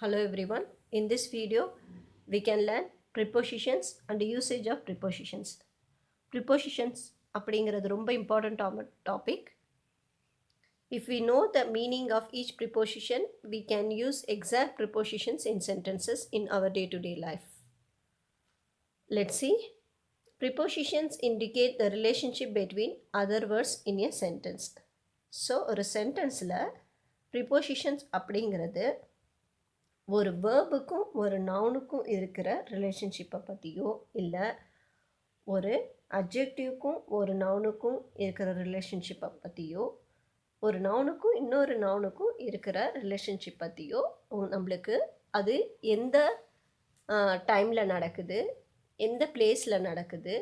Hello everyone. In this video, we can learn prepositions and usage of prepositions. Prepositions அப்படிங்கிறது ரொம்ப important topic. If we know the meaning of each preposition, we can use exact prepositions in sentences in our day-to-day life. Let's see. Prepositions indicate the relationship between other words in a sentence. So, ஒரு sentenceல prepositions அப்படிங்கிறது ஒரு வேர்புக்கும் ஒரு நவுனுக்கும் இருக்கிற ரிலேஷன்ஷிப்பை பற்றியோ இல்லை ஒரு அட்ஜெக்டிவ்க்கும் ஒரு நவுனுக்கும் இருக்கிற ரிலேஷன்ஷிப்பை பற்றியோ ஒரு நவுனுக்கும் இன்னொரு நவுனுக்கும் இருக்கிற ரிலேஷன்ஷிப் பற்றியோ நம்மளுக்கு அது எந்த டைமில் நடக்குது, எந்த பிளேஸில் நடக்குது,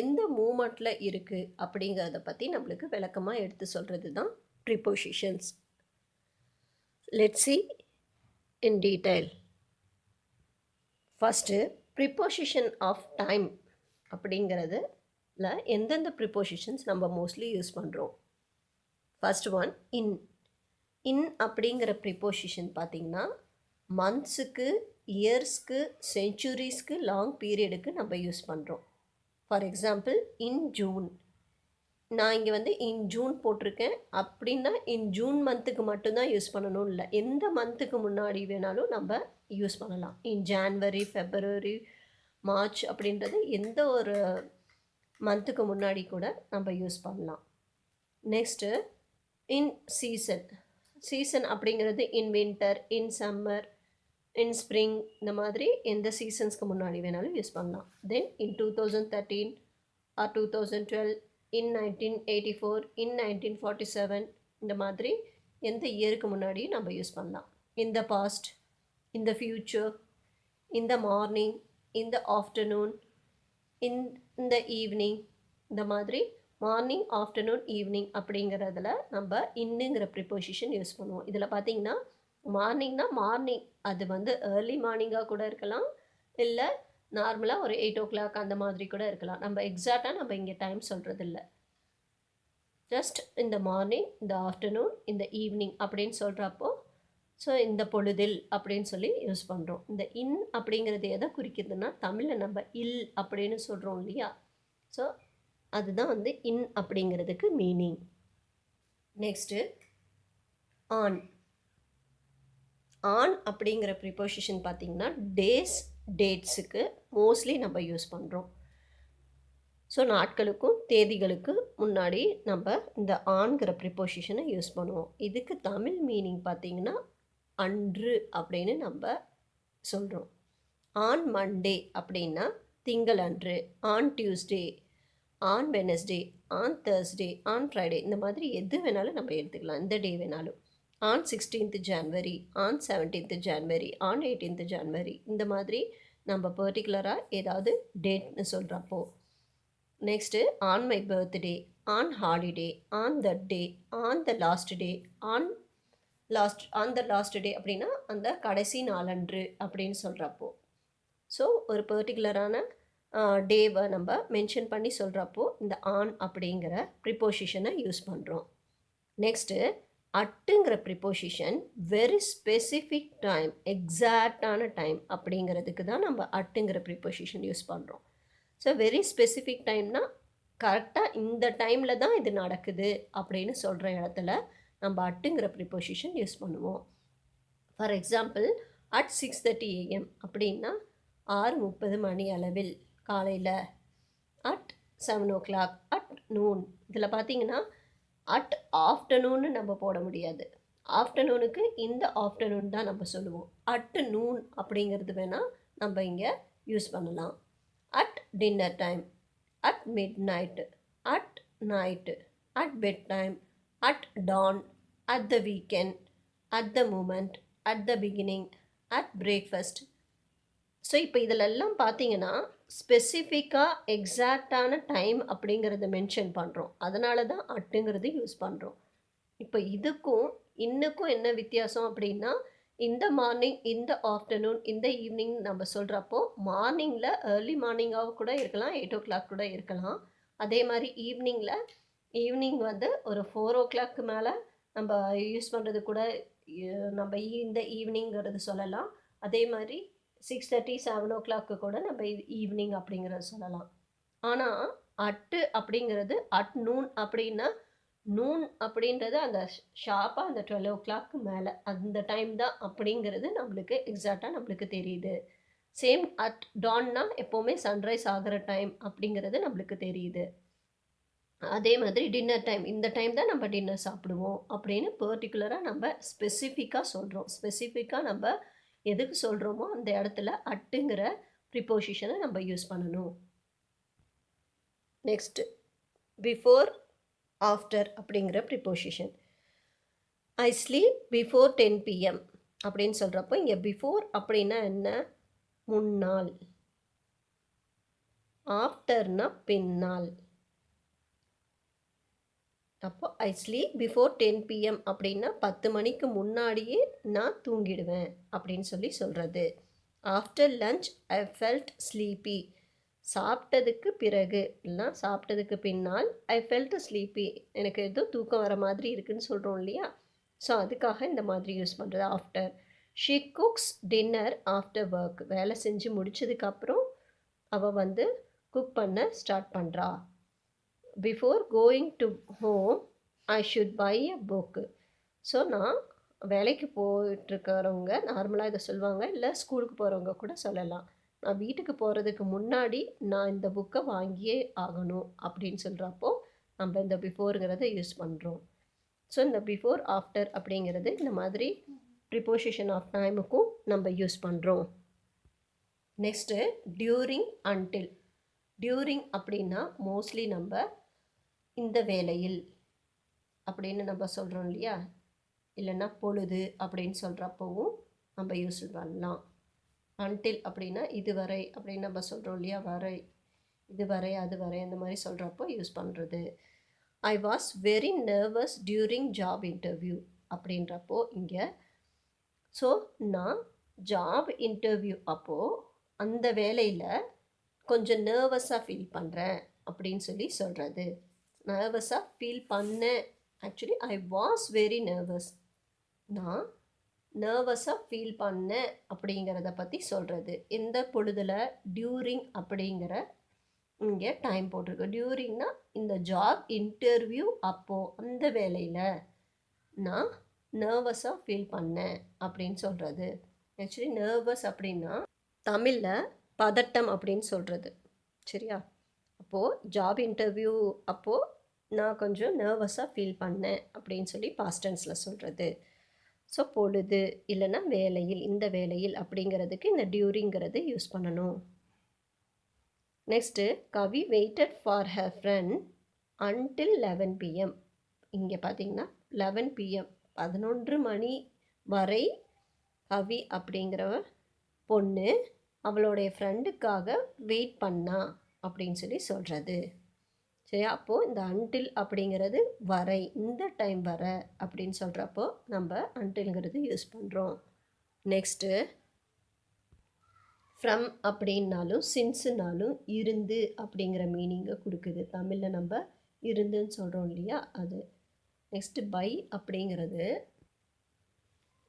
எந்த மூமெண்ட்டில் இருக்குது அப்படிங்கிறத பற்றி நம்மளுக்கு விளக்கமாக எடுத்து சொல்கிறது தான் prepositions. Let's see in detail. First preposition of time அப்படிங்கிறதுல எந்தெந்த ப்ரிப்போசிஷன்ஸ் நம்ம மோஸ்ட்லி யூஸ் பண்ணுறோம். ஃபஸ்ட் ஒன் இன் அப்படிங்கிற ப்ரிப்போசிஷன் பார்த்திங்கன்னா மந்த்ஸுக்கு, இயர்ஸ்க்கு, செஞ்சுரிஸ்க்கு, லாங் பீரியடுக்கு நம்ம யூஸ் பண்ணுறோம். ஃபார் எக்ஸாம்பிள் இன் ஜூன், நான் இங்கே இன் ஜூன் போட்டிருக்கேன் அப்படின்னா இன் ஜூன் மந்த்துக்கு மட்டும்தான் யூஸ் பண்ணணும் இல்லை, எந்த மந்த்துக்கு முன்னாடி வேணாலும் நம்ம யூஸ் பண்ணலாம். இன் ஜான்வரி, ஃபெப்ரவரி, மார்ச் அப்படின்றது எந்த ஒரு மந்த்துக்கு முன்னாடி கூட நம்ம யூஸ் பண்ணலாம். நெக்ஸ்ட்டு இன் சீசன் அப்படிங்கிறது இன் வின்டர், இன் சம்மர், இன் ஸ்ப்ரிங், இந்த மாதிரி எந்த சீசன்ஸ்க்கு முன்னாடி வேணாலும் யூஸ் பண்ணலாம். தென் இன் 2013 ஆர் 2012, இன் 1984, இன் 1947, இந்த மாதிரி எந்த இயருக்கு முன்னாடியும் நம்ம யூஸ் பண்ணலாம். In the past, in the future, in the morning, in the afternoon, in the evening, இந்த மாதிரி மார்னிங், ஆஃப்டர்நூன், ஈவினிங் அப்படிங்கிறதுல நம்ம இன்னுங்கிற ப்ரிப்போசிஷன் யூஸ் பண்ணுவோம். இதில் பார்த்திங்கன்னா மார்னிங்னா மார்னிங், அது ஏர்லி மார்னிங்காக கூட இருக்கலாம், இல்லை நார்மலாக ஒரு 8 o'clock அந்த மாதிரி கூட இருக்கலாம். நம்ம எக்ஸாக்டாக நம்ம இங்கே டைம் சொல்கிறது இல்லை. ஜஸ்ட் இந்த மார்னிங், இந்த ஆஃப்டர்நூன், இந்த ஈவினிங் அப்படின்னு சொல்கிறப்போ ஸோ இந்த பொழுதில் அப்படின்னு சொல்லி யூஸ் பண்ணுறோம். இந்த இன் அப்படிங்கிறது எதை குறிக்கிறதுனா தமிழில் நம்ம இல் அப்படின்னு சொல்கிறோம் இல்லையா, ஸோ அதுதான் இன் அப்படிங்கிறதுக்கு மீனிங். நெக்ஸ்ட்டு ஆன் அப்படிங்கிற ப்ரிப்போசிஷன் பார்த்திங்கன்னா டேஸ், டேட்ஸுக்கு மோஸ்ட்லி நம்ம யூஸ் பண்ணுறோம். ஸோ நாட்களுக்கும் தேதிகளுக்கு முன்னாடி நம்ம இந்த ஆன்கிற ப்ரிப்போசிஷனை யூஸ் பண்ணுவோம். இதுக்கு தமிழ் மீனிங் பார்த்திங்கன்னா அன்று அப்படின்னு நம்ம சொல்கிறோம். ஆன் மண்டே அப்படின்னா திங்கள் அன்று, on Tuesday, on Wednesday, on Thursday, on Friday, இந்த மாதிரி எது வேணாலும் நம்ம எடுத்துக்கலாம், எந்த டே வேணாலும். On 16th January, on 17th January, on 18th January, இந்த மாதிரி நம்ம பர்டிகுலராக ஏதாவது டேட்னு சொல்கிறப்போ. Next on my birthday, on holiday, on the day, on the last day, on the last day அப்படின்னா அந்த கடைசி நாளன்று அப்படின்னு சொல்கிறப்போ. ஸோ ஒரு பர்டிகுலரான டேவை நம்ம மென்ஷன் பண்ணி சொல்கிறப்போ இந்த ஆன் அப்படிங்கிற ப்ரிப்போசிஷனை யூஸ் பண்ணுறோம். நெக்ஸ்ட்டு அட்டுங்கிற ப்ரிப்போசிஷன் வெரி ஸ்பெசிஃபிக் டைம், எக்ஸாக்டான டைம் அப்படிங்கிறதுக்கு தான் நம்ம அட்டுங்கிற ப்ரிப்போசிஷன் யூஸ் பண்ணுறோம். ஸோ வெரி ஸ்பெசிஃபிக் டைம்னா கரெக்டாக இந்த டைமில் தான் இது நடக்குது அப்படின்னு சொல்கிற இடத்துல நம்ம அட்டுங்கிற ப்ரிப்போசிஷன் யூஸ் பண்ணுவோம். ஃபார் எக்ஸாம்பிள் அட் 6:30 AM அப்படின்னா 6:30 மணி அளவில் காலையில், அட் 7 o'clock, அட் நூன். இதில் பார்த்திங்கன்னா அட் ஆஃப்டர்நூன்னு நம்ம போட முடியாது, ஆஃப்டர்நூனுக்கு இந்த ஆஃப்டர்நூன் தான் நம்ம சொல்லுவோம். அட் நூன் அப்படிங்கிறது வேணால் நம்ம இங்கே யூஸ் பண்ணலாம். At dinner time, at midnight, at night, at bed time, at dawn, at the weekend, at the moment, at the beginning, at breakfast. So இப்போ இதிலெல்லாம் பார்த்தீங்கன்னா ஸ்பெசிஃபிக்காக எக்ஸாக்டான டைம் அப்படிங்கிறத மென்ஷன் பண்ணுறோம், அதனால தான் அட்டுங்கிறது யூஸ் பண்ணுறோம். இப்போ இதுக்கும் இன்னுக்கும் என்ன வித்தியாசம் அப்படின்னா இந்த மார்னிங், இந்த ஆஃப்டர்நூன், இந்த ஈவினிங் நம்ம சொல்கிறப்போ மார்னிங்கில் ஏர்லி மார்னிங்காக கூட இருக்கலாம், 8 o'clock கூட இருக்கலாம். அதே மாதிரி ஈவினிங் ஒரு 4 o'clock மேலே நம்ம யூஸ் பண்ணுறது கூட நம்ம இந்த ஈவினிங்கிறது சொல்லலாம். அதே மாதிரி 6:30 7 கூட நம்ம ஈவினிங் அப்படிங்கிறத சொல்லலாம். ஆனால் அட்டு அப்படிங்கிறது அட் நூன் அப்படின்னா நூன் அப்படின்றது அந்த ஷார்ப்பாக அந்த 12 மேலே அந்த டைம் தான் அப்படிங்கிறது நம்மளுக்கு எக்ஸாக்டாக நம்மளுக்கு தெரியுது. சேம் அட் டான்னா எப்போவுமே சன்ரைஸ் ஆகிற டைம் அப்படிங்கிறது நம்மளுக்கு தெரியுது. அதே மாதிரி டின்னர் டைம் இந்த டைம் தான் நம்ம டின்னர் சாப்பிடுவோம் அப்படின்னு பர்டிகுலராக நம்ம ஸ்பெசிஃபிக்காக சொல்கிறோம். ஸ்பெசிஃபிக்காக நம்ம எதுக்கு சொல்கிறோமோ அந்த இடத்துல அட்டுங்கிற ப்ரிப்போசிஷனை நம்ம யூஸ் பண்ணணும். நெக்ஸ்ட் பிஃபோர் ஆஃப்டர் அப்படிங்கிற preposition. I sleep before 10 PM அப்படின்னு சொல்கிறப்போ இங்கே பிஃபோர் அப்படின்னா என்ன? முன்னாள். ஆஃப்டர்னா பின்னால். அப்போ ஐ ஸ்லீப் பிஃபோர் 10 PM அப்படின்னா 10 மணிக்கு முன்னாடியே நான் தூங்கிடுவேன் அப்படின்னு சொல்லி சொல்கிறது. After lunch I felt sleepy. சாப்பிட்டதுக்கு பிறகு இல்லைனா சாப்பிட்டதுக்கு பின்னால் ஐ ஃபெல்ட் ஸ்லீப்பி, எனக்கு ஏதோ தூக்கம் வர மாதிரி இருக்குதுன்னு சொல்கிறோம் இல்லையா, ஸோ அதுக்காக இந்த மாதிரி யூஸ் பண்ணுறது after. She cooks dinner after work. வேலை செஞ்சு முடிச்சதுக்கப்புறம் அவள் வந்து குக் பண்ண ஸ்டார்ட் பண்ணுறா. Before going to home I should buy a book. So நான் வேலைக்கு போயிட்டுருக்கிறவங்க நார்மலாக இதை சொல்லுவாங்க, இல்லை ஸ்கூலுக்கு போகிறவங்க கூட சொல்லலாம். நான் வீட்டுக்கு போகிறதுக்கு முன்னாடி நான் இந்த புக்கை வாங்கியே ஆகணும் அப்படின்னு சொல்கிறப்போ நம்ம இந்த பிஃபோருங்கிறத யூஸ் பண்ணுறோம். ஸோ இந்த பிஃபோர் ஆஃப்டர் அப்படிங்கிறது இந்த மாதிரி ப்ரிப்போசிஷன் ஆஃப் டைமுக்கும் நம்ம யூஸ் பண்ணுறோம். Next during until. டியூரிங் அப்படின்னா மோஸ்ட்லி நம்ம இந்த வேளையில் அப்படின்னு நம்ம சொல்கிறோம் இல்லையா, இல்லைன்னா பொழுது அப்படின்னு சொல்கிறப்பவும் நம்ம யூஸ் பண்ணலாம். அன்டில் அப்படின்னா இதுவரை அப்படின்னு நம்ம சொல்கிறோம் இல்லையா, வரை, இதுவரை அதுவரை அந்த மாதிரி சொல்கிறப்போ யூஸ் பண்ணுறது. I was very nervous during job interview அப்படின்றப்போ இங்கே ஸோ நான் ஜாப் இன்டர்வியூ அப்போது அந்த வேலையில் கொஞ்சம் நர்வஸாக ஃபீல் பண்ணுறேன் அப்படின்னு சொல்லி சொல்கிறது. நர்வஸாக ஃபீல் பண்ணேன், actually I was very nervous, நான் நர்வஸாக ஃபீல் பண்ணேன் அப்படிங்கிறத பற்றி சொல்கிறது. எந்த பொழுதில்? டியூரிங் அப்படிங்கிற இங்கே டைம் போட்டிருக்கு. டியூரிங்னா இந்த ஜாப் இன்டர்வியூ அப்போது அந்த வேலையில் நான் நர்வஸாக ஃபீல் பண்ணேன் அப்படின்னு சொல்கிறது. ஆக்சுவலி நர்வஸ் அப்படின்னா தமிழில் பதட்டம் அப்படின்னு சொல்கிறது, சரியா? அப்போது ஜாப் இன்டர்வியூ அப்போது நான் கொஞ்சம் நர்வஸாக ஃபீல் பண்ணேன் அப்படின்னு சொல்லி பாஸ்ட் டென்ஸில் சொல்கிறது. ஸோ பொழுது இல்லைன்னா வேலையில், இந்த வேலையில் அப்படிங்கிறதுக்கு இந்த டியூரிங்கிறது யூஸ் பண்ணணும். Next Kavi weighted for her friend until 11 PM. இங்கே பார்த்தீங்கன்னா 11 PM 11 மணி வரை கவி அப்படிங்கிற பொண்ணு அவளுடைய ஃப்ரெண்டுக்காக வெயிட் பண்ணா அப்படின்னு சொல்லி சொல்கிறது. சரி, அப்போது இந்த அன்டில் அப்படிங்கிறது வரை, இந்த டைம் வர அப்படின்னு சொல்கிறப்போ நம்ம அன்டில்ங்கிறது யூஸ் பண்ணுறோம். நெக்ஸ்ட்டு ஃப்ரம் அப்படின்னாலும் சின்ஸுனாலும் இருந்து அப்படிங்கிற மீனிங்கை கொடுக்குது. தமிழில் நம்ம இருந்துன்னு சொல்கிறோம் இல்லையா, அது. நெக்ஸ்ட்டு பை அப்படிங்கிறது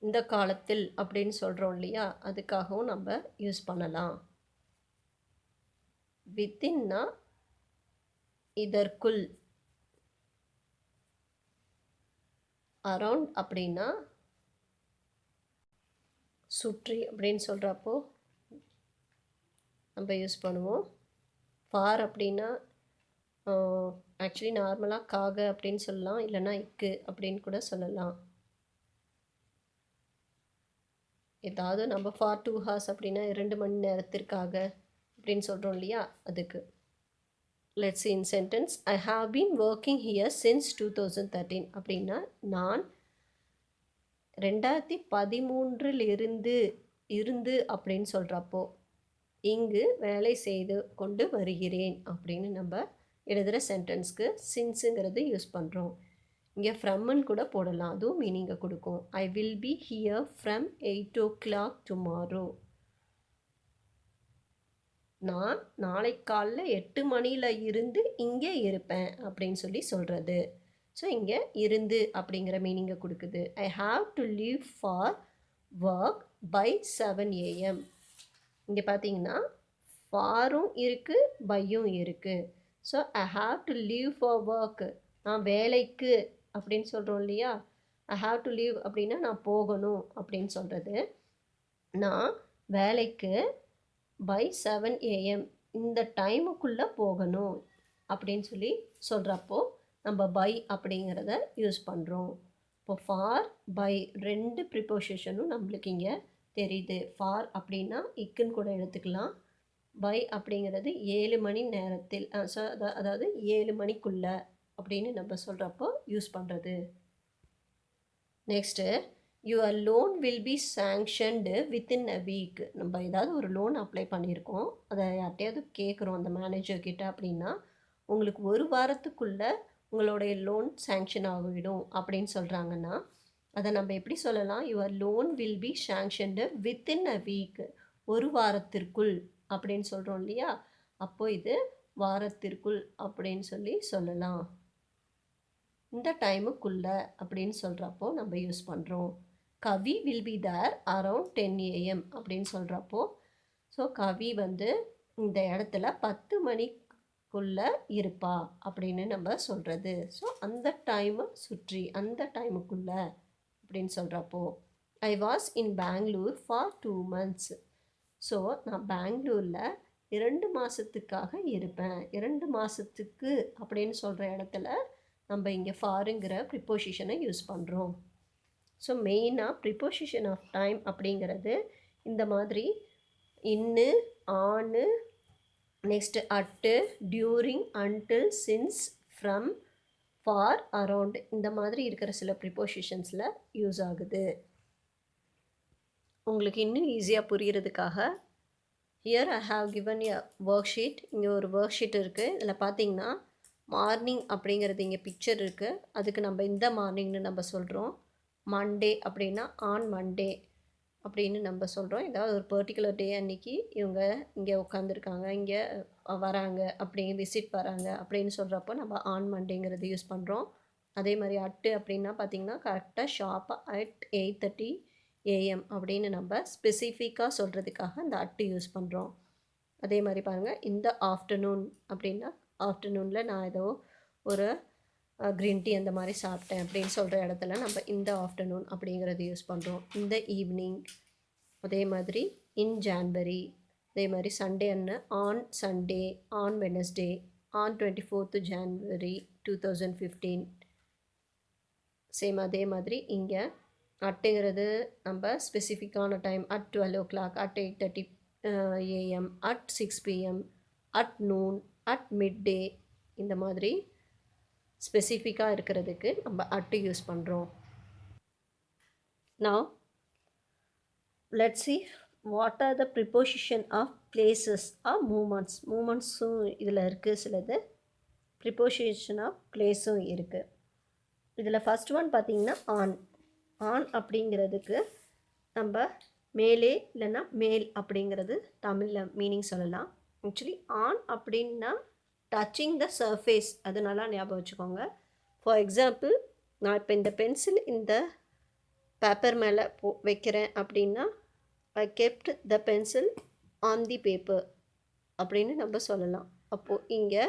இந்த காலத்தில் அப்படின்னு சொல்கிறோம் இல்லையா, அதுக்காகவும் நம்ம யூஸ் பண்ணலாம். வித்தின்னா இதற்குள், அரவுண்ட் அப்படின்னா சுற்றி அப்படின்னு சொல்கிறப்போ நம்ம யூஸ் பண்ணுவோம். ஃபார் அப்படின்னா ஆக்சுவலி நார்மலாக காக அப்படின்னு சொல்லலாம், இல்லைன்னா இக்கு அப்படின்னு கூட சொல்லலாம். ஏதாவது நம்ம ஃபார் 2 hours அப்படின்னா 2 மணி நேரத்திற்காக அப்படின்னு சொல்கிறோம் இல்லையா, அதுக்கு. Let's see in sentence. I have been working here since 2013. அப்படின்னா நான் 2013 இருந்து அப்படின்னு சொல்கிறப்போ இங்கு வேலை செய்து கொண்டு வருகிறேன் அப்படின்னு நம்ம எழுதுகிற சென்டென்ஸ்க்கு சின்ஸுங்கிறது யூஸ் பண்ணுறோம். இங்கே ஃப்ரம்னு கூட போடலாம், அதுவும் மீனிங்கை கொடுக்கும். I will be hear from 8 o'clock tomorrow. நான் நாளை காலைல 8 மணியில் இருந்து இங்கே இருப்பேன் அப்படின்னு சொல்லி சொல்கிறது. ஸோ இங்கே இருந்து அப்படிங்கிற மீனிங்கை கொடுக்குது. I have to leave for work by 7 AM. இங்கே பார்த்தீங்கன்னா ஃபாரும் இருக்குது, பையும் இருக்குது. So I have to leave for work, நான் வேலைக்கு அப்படின்னு சொல்கிறோம் இல்லையா. ஐ ஹாவ் டு லீவ் அப்படின்னா நான் போகணும் அப்படின்னு சொல்கிறது. நான் வேலைக்கு பை 7 AM இந்த டைமுக்குள்ளே போகணும் அப்படின்னு சொல்லி சொல்கிறப்போ நம்ம பை அப்படிங்கிறத யூஸ் பண்ணுறோம். இப்போ ஃபார் பை 2 ப்ரிப்போசிஷனும் நம்மளுக்கு இங்கே தெரியுது. ஃபார் அப்படின்னா இக்குன்னு கூட எடுத்துக்கலாம். பை அப்படிங்கிறது 7 மணி நேரத்தில், அதாவது 7 மணிக்குள்ளே அப்படின்னு நம்ம சொல்கிறப்போ யூஸ் பண்ணுறது. Next, your loan will be sanctioned within a week. நம்ம ஏதாவது ஒரு லோன் அப்ளை பண்ணியிருக்கோம், அதை யார்ட்டையாவது கேட்குறோம் அந்த மேனேஜர்கிட்ட அப்படின்னா, உங்களுக்கு 1 வாரத்துக்குள்ளே உங்களுடைய லோன் சாங்ஷன் ஆகிவிடும் அப்படின்னு சொல்கிறாங்கன்னா, அதை நம்ம எப்படி சொல்லலாம்? Your loan will be sanctioned within a week, 1 வாரத்திற்குள் அப்படின்னு சொல்கிறோம் இல்லையா. அப்போது இது வாரத்திற்குள் அப்படின்னு சொல்லி சொல்லலாம். இந்த டைமுக்குள்ளே அப்படின்னு சொல்கிறப்போ நம்ம யூஸ் பண்ணுறோம். Kavi will be there around 10 AM அப்படின்னு சொல்கிறப்போ, ஸோ கவி வந்து இந்த இடத்துல 10 மணிக்குள்ளே இருப்பா அப்படின்னு நம்ம சொல்கிறது. ஸோ அந்த டைமை சுற்றி, அந்த டைமுக்குள்ளே அப்படின்னு சொல்கிறப்போ, I was in Bangalore for 2 months. So நான் பெங்களூரில் 2 மாதத்துக்காக இருப்பேன். 2 மாதத்துக்கு அப்படின்னு சொல்கிற இடத்துல நம்ம இங்கே ஃபாருங்கிற ப்ரிப்போசிஷனை யூஸ் பண்ணுறோம். ஸோ மெயினாக ப்ரிப்போசிஷன் ஆஃப் டைம் அப்படிங்கிறது இந்த மாதிரி in, on, next at, during, until, since, from, for, around இந்த மாதிரி இருக்கிற சில ப்ரிப்போசிஷன்ஸில் யூஸ் ஆகுது. உங்களுக்கு இன்னும் ஈஸியாக புரிகிறதுக்காக here I have given a worksheet. இங்கே ஒரு ஒர்க் ஷீட் இருக்குது. இதில் பார்த்தீங்கன்னா மார்னிங் அப்படிங்கிறது இங்கே பிக்சர் இருக்குது. அதுக்கு நம்ம இந்த மார்னிங்னு நம்ம சொல்கிறோம். மண்டே அப்படின்னா ஆன் மண்டே அப்படின்னு நம்ம சொல்கிறோம். ஏதாவது ஒரு பர்டிகுலர் டே அன்றைக்கி இவங்க இங்கே உட்காந்துருக்காங்க, இங்கே வராங்க, அப்படிங்க விசிட் வராங்க அப்படின்னு சொல்கிறப்போ நம்ம ஆன் மண்டேங்கிறது யூஸ் பண்ணுறோம். அதே மாதிரி அட்டு அப்படின்னா பார்த்திங்கன்னா கரெக்டாக ஷார்ப்பாக அட் 8:30 AM அப்படின்னு நம்ம ஸ்பெசிஃபிக்காக சொல்கிறதுக்காக இந்த அட்டு யூஸ் பண்ணுறோம். அதே மாதிரி பாருங்கள், இந்த ஆஃப்டர்நூன் அப்படின்னா ஆஃப்டர்நூனில் நான் ஏதோ ஒரு க்ரீன் டீ அந்த மாதிரி சாப்பிட்டேன் அப்படின்னு சொல்கிற இடத்துல நம்ம இந்த ஆஃப்டர்நூன் அப்படிங்கிறது யூஸ் பண்ணுறோம். இந்த ஈவினிங், அதே மாதிரி இன் ஜான்வரி, அதே மாதிரி சண்டே அன்னு on Sunday, on Wednesday, on 24th January 2015. Same அதே மாதிரி இங்கே அட்டுங்கிறது நம்ம ஸ்பெசிஃபிக்கான time at 12 o'clock, at 8:30 AM, at 6 PM, at noon, at mid day, இந்த மாதிரி ஸ்பெசிஃபிக்காக இருக்கிறதுக்கு நம்ம அட்டு யூஸ் பண்ணுறோம். Now let's see what are the preposition of places or movements. மூமெண்ட்ஸும் இதில் இருக்குது, சிலது preposition of placeம் இருக்குது. இதில் ஃபஸ்ட் ஒன் பார்த்திங்கன்னா ஆன். ஆன் அப்படிங்கிறதுக்கு நம்ம மேலே இல்லைன்னா மேல் அப்படிங்கிறது தமிழில் மீனிங் சொல்லலாம். ஆக்சுவலி ஆன் அப்படின்னா டச்சிங் த சர்ஃபேஸ், அது நல்லா ஞாபகம் வச்சுக்கோங்க. ஃபார் எக்ஸாம்பிள், நான் இப்போ இந்த பென்சில் இந்த பேப்பர் மேலே வைக்கிறேன் அப்படின்னா ஐ kept the pencil on the paper அப்படின்னு நம்ம சொல்லலாம். அப்போது இங்கே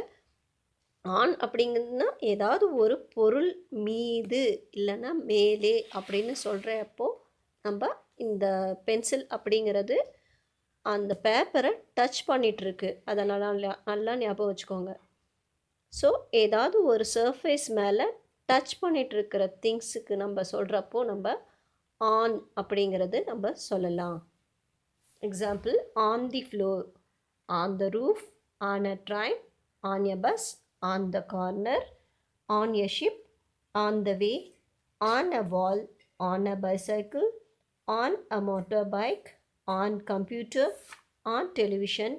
ஆன் அப்படிங்கிறதுனா ஏதாவது ஒரு பொருள் மீது இல்லைன்னா மேலே அப்படின்னு சொல்கிறப்போ நம்ம இந்த பென்சில் அப்படிங்கிறது அந்த பேப்பரை டச் பண்ணிகிட்ருக்கு, அதை நல்லா ஞாபகம் வச்சுக்கோங்க. ஸோ ஏதாவது ஒரு சர்ஃபேஸ் மேலே டச் பண்ணிகிட்ருக்கிற திங்ஸுக்கு நம்ம சொல்கிறப்போ நம்ம ஆன் அப்படிங்கிறது நம்ம சொல்லலாம். Example, on the floor, on the roof, on a train, on a bus, on the corner, on a ship, on the way, on a wall, on a bicycle, on a motorbike, on computer, on television,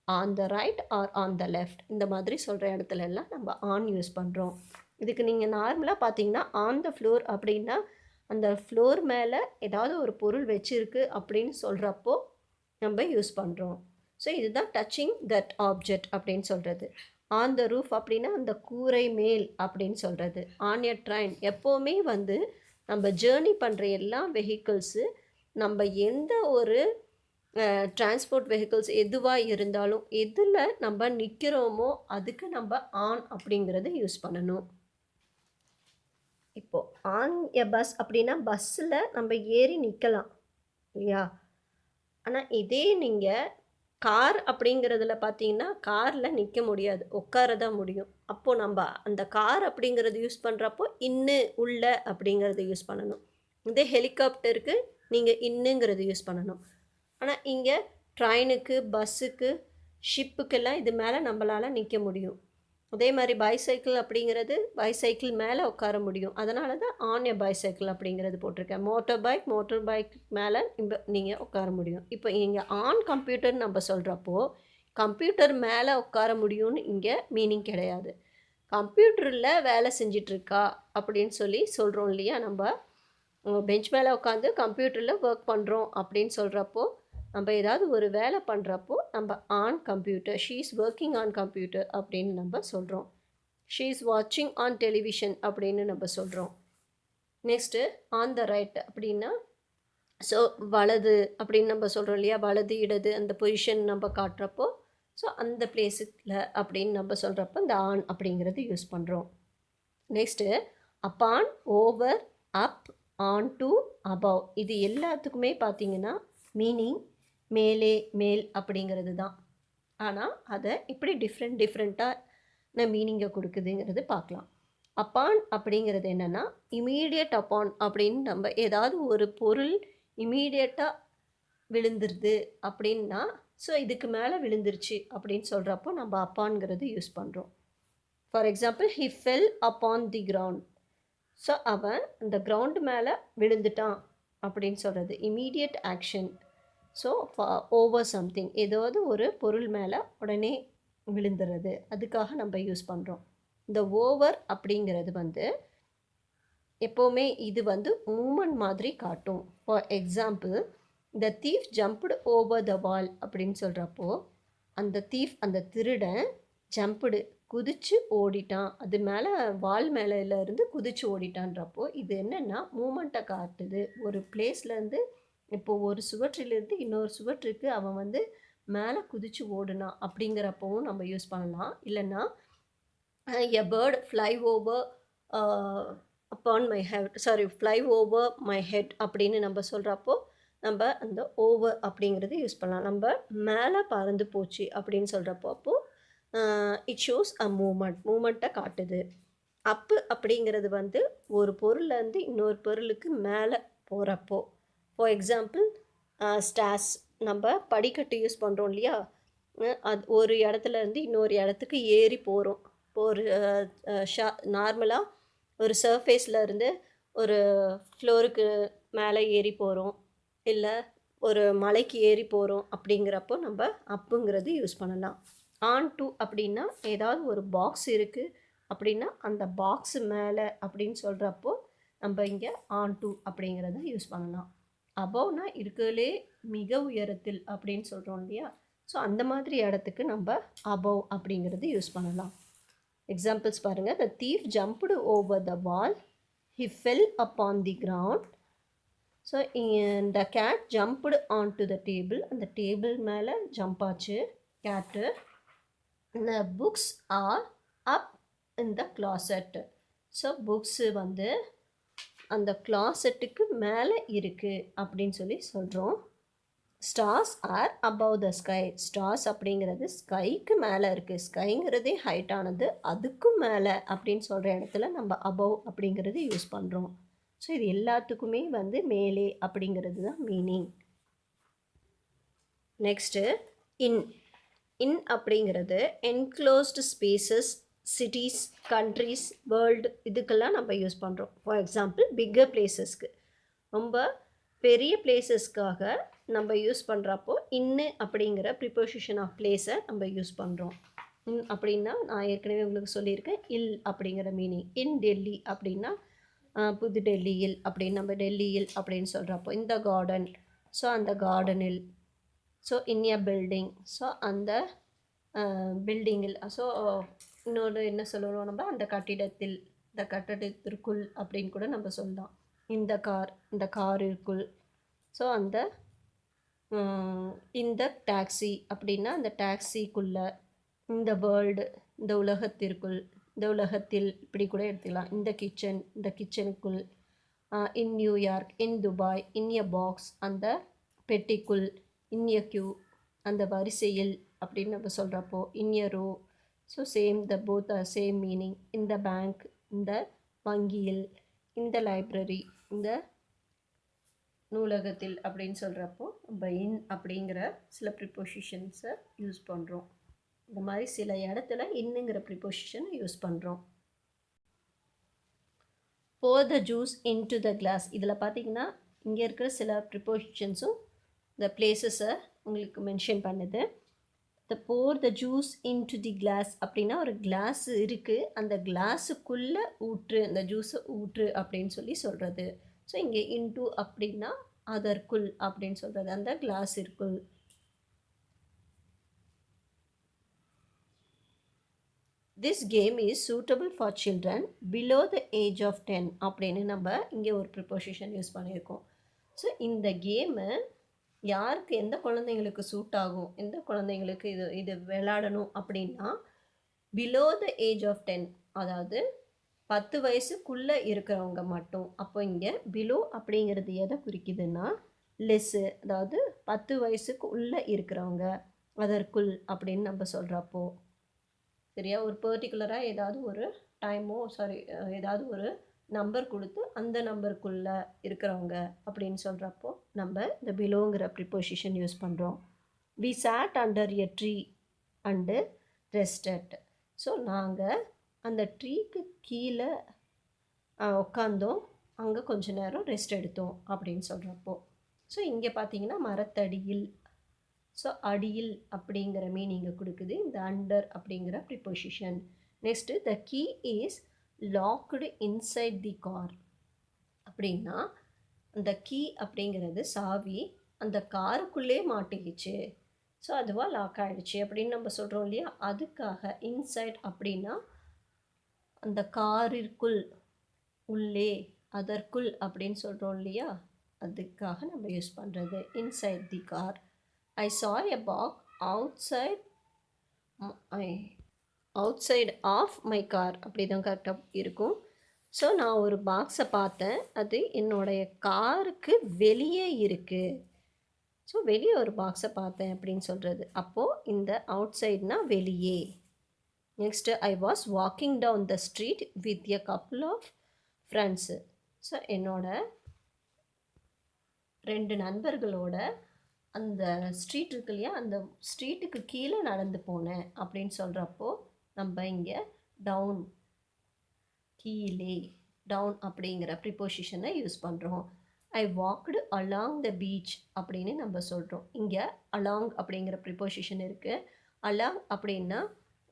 on the right or on the left. இந்த மாதிரி சொல்கிற இடத்துல எல்லாம் நம்ம on use பண்ணுறோம். இதுக்கு நீங்கள் நார்மலாக பார்த்தீங்கன்னா ஆன் த ஃப்ளோர் அப்படின்னா அந்த ஃப்ளோர் மேலே ஏதாவது ஒரு பொருள் வச்சுருக்கு அப்படின்னு சொல்கிறப்போ நம்ம யூஸ் பண்ணுறோம். ஸோ இதுதான் டச்சிங் தட் ஆப்ஜெக்ட் அப்படின்னு சொல்கிறது. ஆன் த ரூஃப் அப்படின்னா அந்த கூரை மேல் அப்படின்னு சொல்கிறது. ஆன் எ ட்ரெயின் எப்போவுமே வந்து நம்ம ஜேர்னி பண்ணுற எல்லா வெஹிக்கிள்ஸு நம்ம எந்த ஒரு டிரான்ஸ்போர்ட் வெஹிக்கிள்ஸ் எதுவாக இருந்தாலும் எதில் நம்ம நிற்கிறோமோ அதுக்கு நம்ம ஆன் அப்படிங்கிறது யூஸ் பண்ணணும். இப்போது ஆன் எ பஸ் அப்படின்னா பஸ்ஸில் நம்ம ஏறி நிற்கலாம் இல்லையா? ஆனால் இதே நீங்கள் கார் அப்படிங்கிறதுல பார்த்தீங்கன்னா காரில் நிற்க முடியாது, உட்கார தான் முடியும். அப்போது நம்ம அந்த கார் அப்படிங்கிறது யூஸ் பண்ணுறப்போ இன்னு உள்ள அப்படிங்கிறது யூஸ் பண்ணணும். இதே ஹெலிகாப்டருக்கு நீங்கள் இன்னுங்கிறது யூஸ் பண்ணணும். ஆனால் இங்கே ட்ரெயினுக்கு, பஸ்ஸுக்கு, ஷிப்புக்கெல்லாம் இது மேலே நம்மளால் நிற்க முடியும். அதே மாதிரி பைசைக்கிள் அப்படிங்கிறது பைசைக்கிள் மேலே உட்கார முடியும். அதனால தான் ஆன் எ பைசைக்கிள் அப்படிங்கிறது போட்டிருக்கேன். மோட்டர் பைக் மேலே நீங்கள் உட்கார முடியும். இப்போ இங்கே ஆன் கம்ப்யூட்டர்னு நம்ம சொல்கிறப்போ கம்ப்யூட்டர் மேலே உட்கார முடியும்னு இங்கே மீனிங் கிடையாது. கம்ப்யூட்டரில் வேலை செஞ்சிட்ருக்கா அப்படின்னு சொல்லி சொல்கிறோம் இல்லையா? நம்ம பெஞ்ச் மேலே உட்காந்து கம்ப்யூட்டரில் ஒர்க் பண்ணுறோம் அப்படின்னு சொல்கிறப்போ நம்ம ஏதாவது ஒரு வேலை பண்ணுறப்போ நம்ம on computer, she is working on computer அப்படின்னு நம்ம சொல்கிறோம். ஷீ இஸ் வாட்சிங் ஆன் டெலிவிஷன் அப்படின்னு நம்ம சொல்கிறோம். நெக்ஸ்ட்டு ஆன் த ரைட் அப்படின்னா ஸோ வலது அப்படின்னு நம்ம சொல்கிறோம் இல்லையா? வலது இடது அந்த பொசிஷன் நம்ம காட்டுறப்போ ஸோ அந்த பிளேஸில் அப்படின்னு நம்ம சொல்கிறப்போ இந்த ஆன் அப்படிங்கிறது யூஸ் பண்ணுறோம். Next upon, over, up, on to, above இது எல்லாத்துக்குமே பார்த்திங்கன்னா மீனிங் மேலே, மேல் அப்படிங்கிறது தான். ஆனால் அதை இப்படி டிஃப்ரெண்ட்டாக மீனிங்கை கொடுக்குதுங்கிறது பார்க்கலாம். அப்பான் அப்படிங்கிறது என்னென்னா இமீடியட் அப்பான் அப்படின்னு நம்ம ஏதாவது ஒரு பொருள் இமீடியட்டாக விழுந்துருது அப்படின்னா ஸோ இதுக்கு மேலே விழுந்துருச்சு அப்படின்னு சொல்கிறப்போ நம்ம அப்பான்ங்கிறது யூஸ் பண்ணுறோம். For example he fell upon the ground. So அவன் அந்த கிரவுண்டு மேலே விழுந்துட்டான் அப்படின்னு சொல்கிறது immediate action. So over something ஏதாவது ஒரு பொருள் மேலே உடனே விழுந்துடுறது அதுக்காக நம்ம யூஸ் பண்ணுறோம். இந்த ஓவர் அப்படிங்கிறது வந்து எப்போவுமே இது வந்து மூமெண்ட் மாதிரி காட்டும். For example the thief jumped over the wall அப்படின்னு சொல்கிறப்போ அந்த தீஃப் அந்த திருடன் ஜம்ப்டு குதித்து ஓடிட்டான், அது மேலே வால் மேலேருந்து குதித்து ஓடிட்டான்றப்போ இது என்னென்னா மூமெண்ட்டை காட்டுது. ஒரு பிளேஸ்லேருந்து இப்போது ஒரு சுவற்றிலிருந்து இன்னொரு சுவற்றுக்கு அவன் வந்து மேலே குதித்து ஓடுனான் அப்படிங்கிறப்பவும் நம்ம யூஸ் பண்ணலாம். இல்லைன்னா a bird fly over upon my head fly over my head அப்படின்னு நம்ம சொல்கிறப்போ நம்ம அந்த ஓவர் அப்படிங்கிறது யூஸ் பண்ணலாம். நம்ம மேலே பறந்து போச்சு அப்படின்னு சொல்கிறப்போ அப்போது இட் ஷோஸ் அ மூமெண்ட்டை காட்டுது. அப்பு அப்படிங்கிறது வந்து ஒரு பொருள்லேருந்து இன்னொரு பொருளுக்கு மேலே போகிறப்போ ஃபார் எக்ஸாம்பிள் ஸ்டார்ஸ் நம்ம படிக்கட்டு யூஸ் பண்ணுறோம் இல்லையா? அது ஒரு இடத்துலேருந்து இன்னொரு இடத்துக்கு ஏறி போகிறோம். இப்போ ஒரு நார்மலாக ஒரு சர்ஃபேஸில் இருந்து ஒரு ஃப்ளோருக்கு மேலே ஏறி போகிறோம், இல்லை ஒரு மலைக்கு ஏறி போகிறோம் அப்படிங்கிறப்போ நம்ம அப்புங்கிறது யூஸ் பண்ணலாம். ஆன் டு அப்படின்னா ஏதாவது ஒரு பாக்ஸ் இருக்குது அப்படின்னா அந்த பாக்ஸு மேலே அப்படின்னு சொல்கிறப்போ நம்ம இங்கே ஆன் டு அப்படிங்கிறத யூஸ் பண்ணலாம். அபவ்னா இருக்கிறதுலே மிக உயரத்தில் அப்படின்னு சொல்கிறோம் இல்லையா? ஸோ அந்த மாதிரி இடத்துக்கு நம்ம அபவ் அப்படிங்கிறது யூஸ் பண்ணலாம். எக்ஸாம்பிள்ஸ் பாருங்கள். The thief jumped over the wall, he fell upon the ground. So the cat jumped on to the table, அந்த டேபிள் மேலே ஜம்ப் ஆச்சு cat. The books are up in the closet. So books வந்து அந்த கிளாசெட்டுக்கு மேலே இருக்குது அப்படின்னு சொல்லி சொல்கிறோம். Stars are above the sky. Stars அப்படிங்கிறது ஸ்கைக்கு மேலே இருக்குது. ஸ்கைங்கிறதே ஹைட்டானது, அதுக்கும் மேலே அப்படின்னு சொல்கிற இடத்துல நம்ம அபவ் அப்படிங்கிறது யூஸ் பண்ணுறோம். ஸோ இது எல்லாத்துக்குமே வந்து மேலே அப்படிங்கிறது தான் மீனிங். நெக்ஸ்ட்டு இன் அப்படிங்கிறது enclosed spaces, cities, countries, world இதுக்கெல்லாம் நம்ம யூஸ் பண்ணுறோம். ஃபார் எக்ஸாம்பிள் பிக்கர் பிளேசஸ்க்கு, ரொம்ப பெரிய பிளேசஸ்க்காக நம்ம யூஸ் பண்ணுறப்போ இன்னு அப்படிங்கிற ப்ரிப்போசிஷன் ஆஃப் பிளேஸை நம்ம யூஸ் பண்ணுறோம். இன் அப்படின்னா நான் ஏற்கனவே உங்களுக்கு சொல்லியிருக்கேன் இல் அப்படிங்கிற மீனிங். இன் டெல்லி அப்படின்னா புது டெல்லியில் அப்படின்னு நம்ம டெல்லியில் அப்படின்னு சொல்கிறப்போ இந்த கார்டன், ஸோ அந்த கார்டனில். So in a building, so அந்த பில்டிங்கில். ஸோ இன்னொரு என்ன சொல்லணும் நம்ம, அந்த கட்டிடத்தில், இந்த கட்டடத்திற்குள் அப்படின்னு கூட நம்ம சொல்லலாம். இந்த காரிற்குள். ஸோ அந்த இந்த டாக்ஸி அப்படின்னா அந்த டாக்ஸிக்குள்ள, இந்த வேர்ல்டு, இந்த உலகத்திற்குள், இந்த உலகத்தில் இப்படி கூட எடுத்துக்கலாம். இந்த கிச்சனுக்குள், in New York, in Dubai, in a box, அந்த பெட்டிக்குள், இன் எ கியூ, அந்த வரிசையில் அப்படின்னு நம்ம சொல்கிறப்போ, in a row. So both are same meaning. இந்த பேங்க், இந்த வங்கியில், இந்த லைப்ரரி, இந்த நூலகத்தில் அப்படின்னு சொல்கிறப்போ நம்ம இன் அப்படிங்கிற சில ப்ரிப்போசிஷன்ஸை யூஸ் பண்ணுறோம். இந்த மாதிரி சில இடத்துல இன்னுங்கிற ப்ரிப்போசிஷனை யூஸ் பண்ணுறோம். pour the juice into the glass. இதில் பார்த்தீங்கன்னா இங்கே இருக்கிற சில ப்ரிப்போசிஷன்ஸும் இந்த பிளேசஸை உங்களுக்கு மென்ஷன் பண்ணுது. the pour the juice into the glass அப்படின்னா ஒரு கிளாஸ் இருக்குது, அந்த கிளாஸுக்குள்ளே ஊற்று, அந்த ஜூஸை ஊற்று அப்படின்னு சொல்கிறது. ஸோ இங்கே இன்டு அப்படின்னா அதற்குள் அப்படின்னு சொல்கிறது, அந்த கிளாஸிற்குள். This game is suitable for children below the age of 10 அப்படின்னு நம்ம இங்கே ஒரு ப்ரிப்போசிஷன் யூஸ் பண்ணியிருக்கோம். ஸோ இந்த கேமு யாருக்கு, எந்த குழந்தைங்களுக்கு சூட் ஆகும், எந்த குழந்தைங்களுக்கு இது விளையாடணும் அப்படின்னா பிலோ த ஏஜ் ஆஃப் 10, அதாவது 10 வயசுக்குள்ளே இருக்கிறவங்க மட்டும். அப்போ இங்கே பிலோ அப்படிங்கிறது எதை குறிக்குதுன்னா லெஸ்ஸு, அதாவது 10 வயசுக்கு உள்ளே இருக்கிறவங்க, அதற்குள் அப்படின்னு நம்ம சொல்கிறப்போ சரியா, ஒரு பர்டிகுலராக ஏதாவது ஒரு ஏதாவது ஒரு நம்பர் கொடுத்து அந்த நம்பருக்குள்ளே இருக்கிறவங்க அப்படின்னு சொல்கிறப்போ நம்ம இந்த பிலோங்கிற ப்ரிப்போசிஷன் யூஸ் பண்ணுறோம். We sat under a tree and rested. So நாங்கள் அந்த ட்ரீக்கு கீழே உட்காந்தோம், அங்கே கொஞ்ச நேரம் ரெஸ்ட் எடுத்தோம் அப்படின்னு சொல்கிறப்போ. ஸோ இங்கே பார்த்தீங்கன்னா மரத்தடியில், ஸோ அடியில் அப்படிங்கிற மீனிங்கை கொடுக்குது இந்த அண்டர் அப்படிங்கிற preposition. Next the key is locked inside the car அப்படின்னா அந்த கீ அப்படிங்கிறது சாவி அந்த காருக்குள்ளே மாட்டிக்கிச்சு, ஸோ அதுவாக லாக் ஆகிடுச்சு அப்படின்னு நம்ம சொல்கிறோம் இல்லையா. அதுக்காக இன்சைட் அப்படின்னா அந்த காரிற்குள், உள்ளே, அதற்குள் அப்படின்னு சொல்கிறோம் இல்லையா, அதுக்காக நம்ம யூஸ் பண்ணுறது inside the car. I saw a box outside of my car அப்படி தான் கரெக்டாக இருக்கும். ஸோ நான் ஒரு பாக்ஸை பார்த்தேன், அது என்னுடைய காருக்கு வெளியே இருக்குது. ஸோ வெளியே ஒரு பாக்ஸை பார்த்தேன் அப்படின்னு சொல்கிறது. அப்போது இந்த அவுட் சைட்னா வெளியே. Next I was walking down the street with a couple of friends. So என்னோட 2 நண்பர்களோட அந்த ஸ்ட்ரீட் இருக்கு இல்லையா, அந்த ஸ்ட்ரீட்டுக்கு கீழே நடந்து போனேன் அப்படின்னு சொல்கிறப்போ நம்ம இங்கே டவுன், கீழே, டவுன் அப்படிங்கிற ப்ரிப்போசிஷனை யூஸ் பண்ணுறோம். ஐ வாக்டு அலாங் த பீச் அப்படின்னு நம்ம சொல்கிறோம். இங்கே அலாங் அப்படிங்கிற ப்ரிப்போசிஷன் இருக்குது. அலாங் அப்படின்னா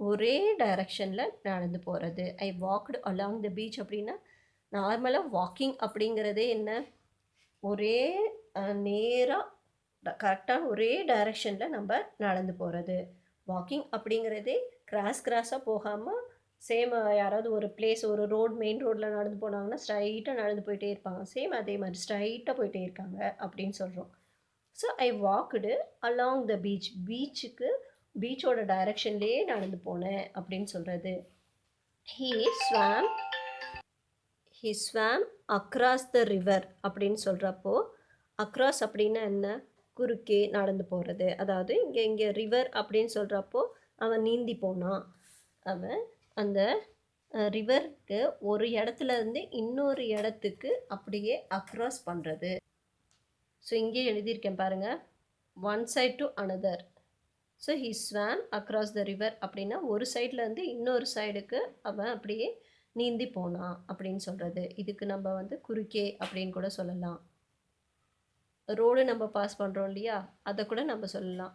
ஒரே டைரக்ஷனில் நடந்து போகிறது. ஐ வாக்டு அலாங் த பீச் அப்படின்னா நார்மலாக வாக்கிங் அப்படிங்கிறதே என்ன, ஒரே நேராக கரெக்டாக ஒரே டைரெக்ஷனில் நம்ம நடந்து போகிறது. வாக்கிங் அப்படிங்கிறதே கிராஸாக போகாமல் சேம், யாராவது ஒரு பிளேஸ், ஒரு ரோடு, மெயின் ரோட்டில் நடந்து போனாங்கன்னா ஸ்ட்ரைட்டாக நடந்து போயிட்டே இருப்பாங்க, சேம் அதே மாதிரி ஸ்ட்ரைட்டாக போயிட்டே இருக்காங்க அப்படின்னு சொல்கிறோம். So I walked along the beach, பீச்சோட டைரெக்ஷன்லேயே நடந்து போனேன் அப்படின்னு சொல்கிறது. He swam across the river அப்படின்னு சொல்கிறப்போ அக்ராஸ் அப்படின்னா என்ன, குறுக்கே நடந்து போகிறது. அதாவது இங்கே ரிவர் அப்படின்னு சொல்கிறப்போ அவன் நீந்தி போனான், அவன் அந்த ரிவருக்கு ஒரு இடத்துலேருந்து இன்னொரு இடத்துக்கு அப்படியே அக்ராஸ் பண்ணுறது. ஸோ இங்கே எழுதியிருக்கேன் பாருங்கள், one side to another. So he swam across the river அப்படின்னா ஒரு சைட்லேருந்து இன்னொரு சைடுக்கு அவன் அப்படியே நீந்தி போனான் அப்படின்னு சொல்கிறது. இதுக்கு நம்ம குறுக்கே அப்படின்னு கூட சொல்லலாம். ரோடு நம்ம பாஸ் பண்ணுறோம் இல்லையா, அதை கூட நம்ம சொல்லலாம்.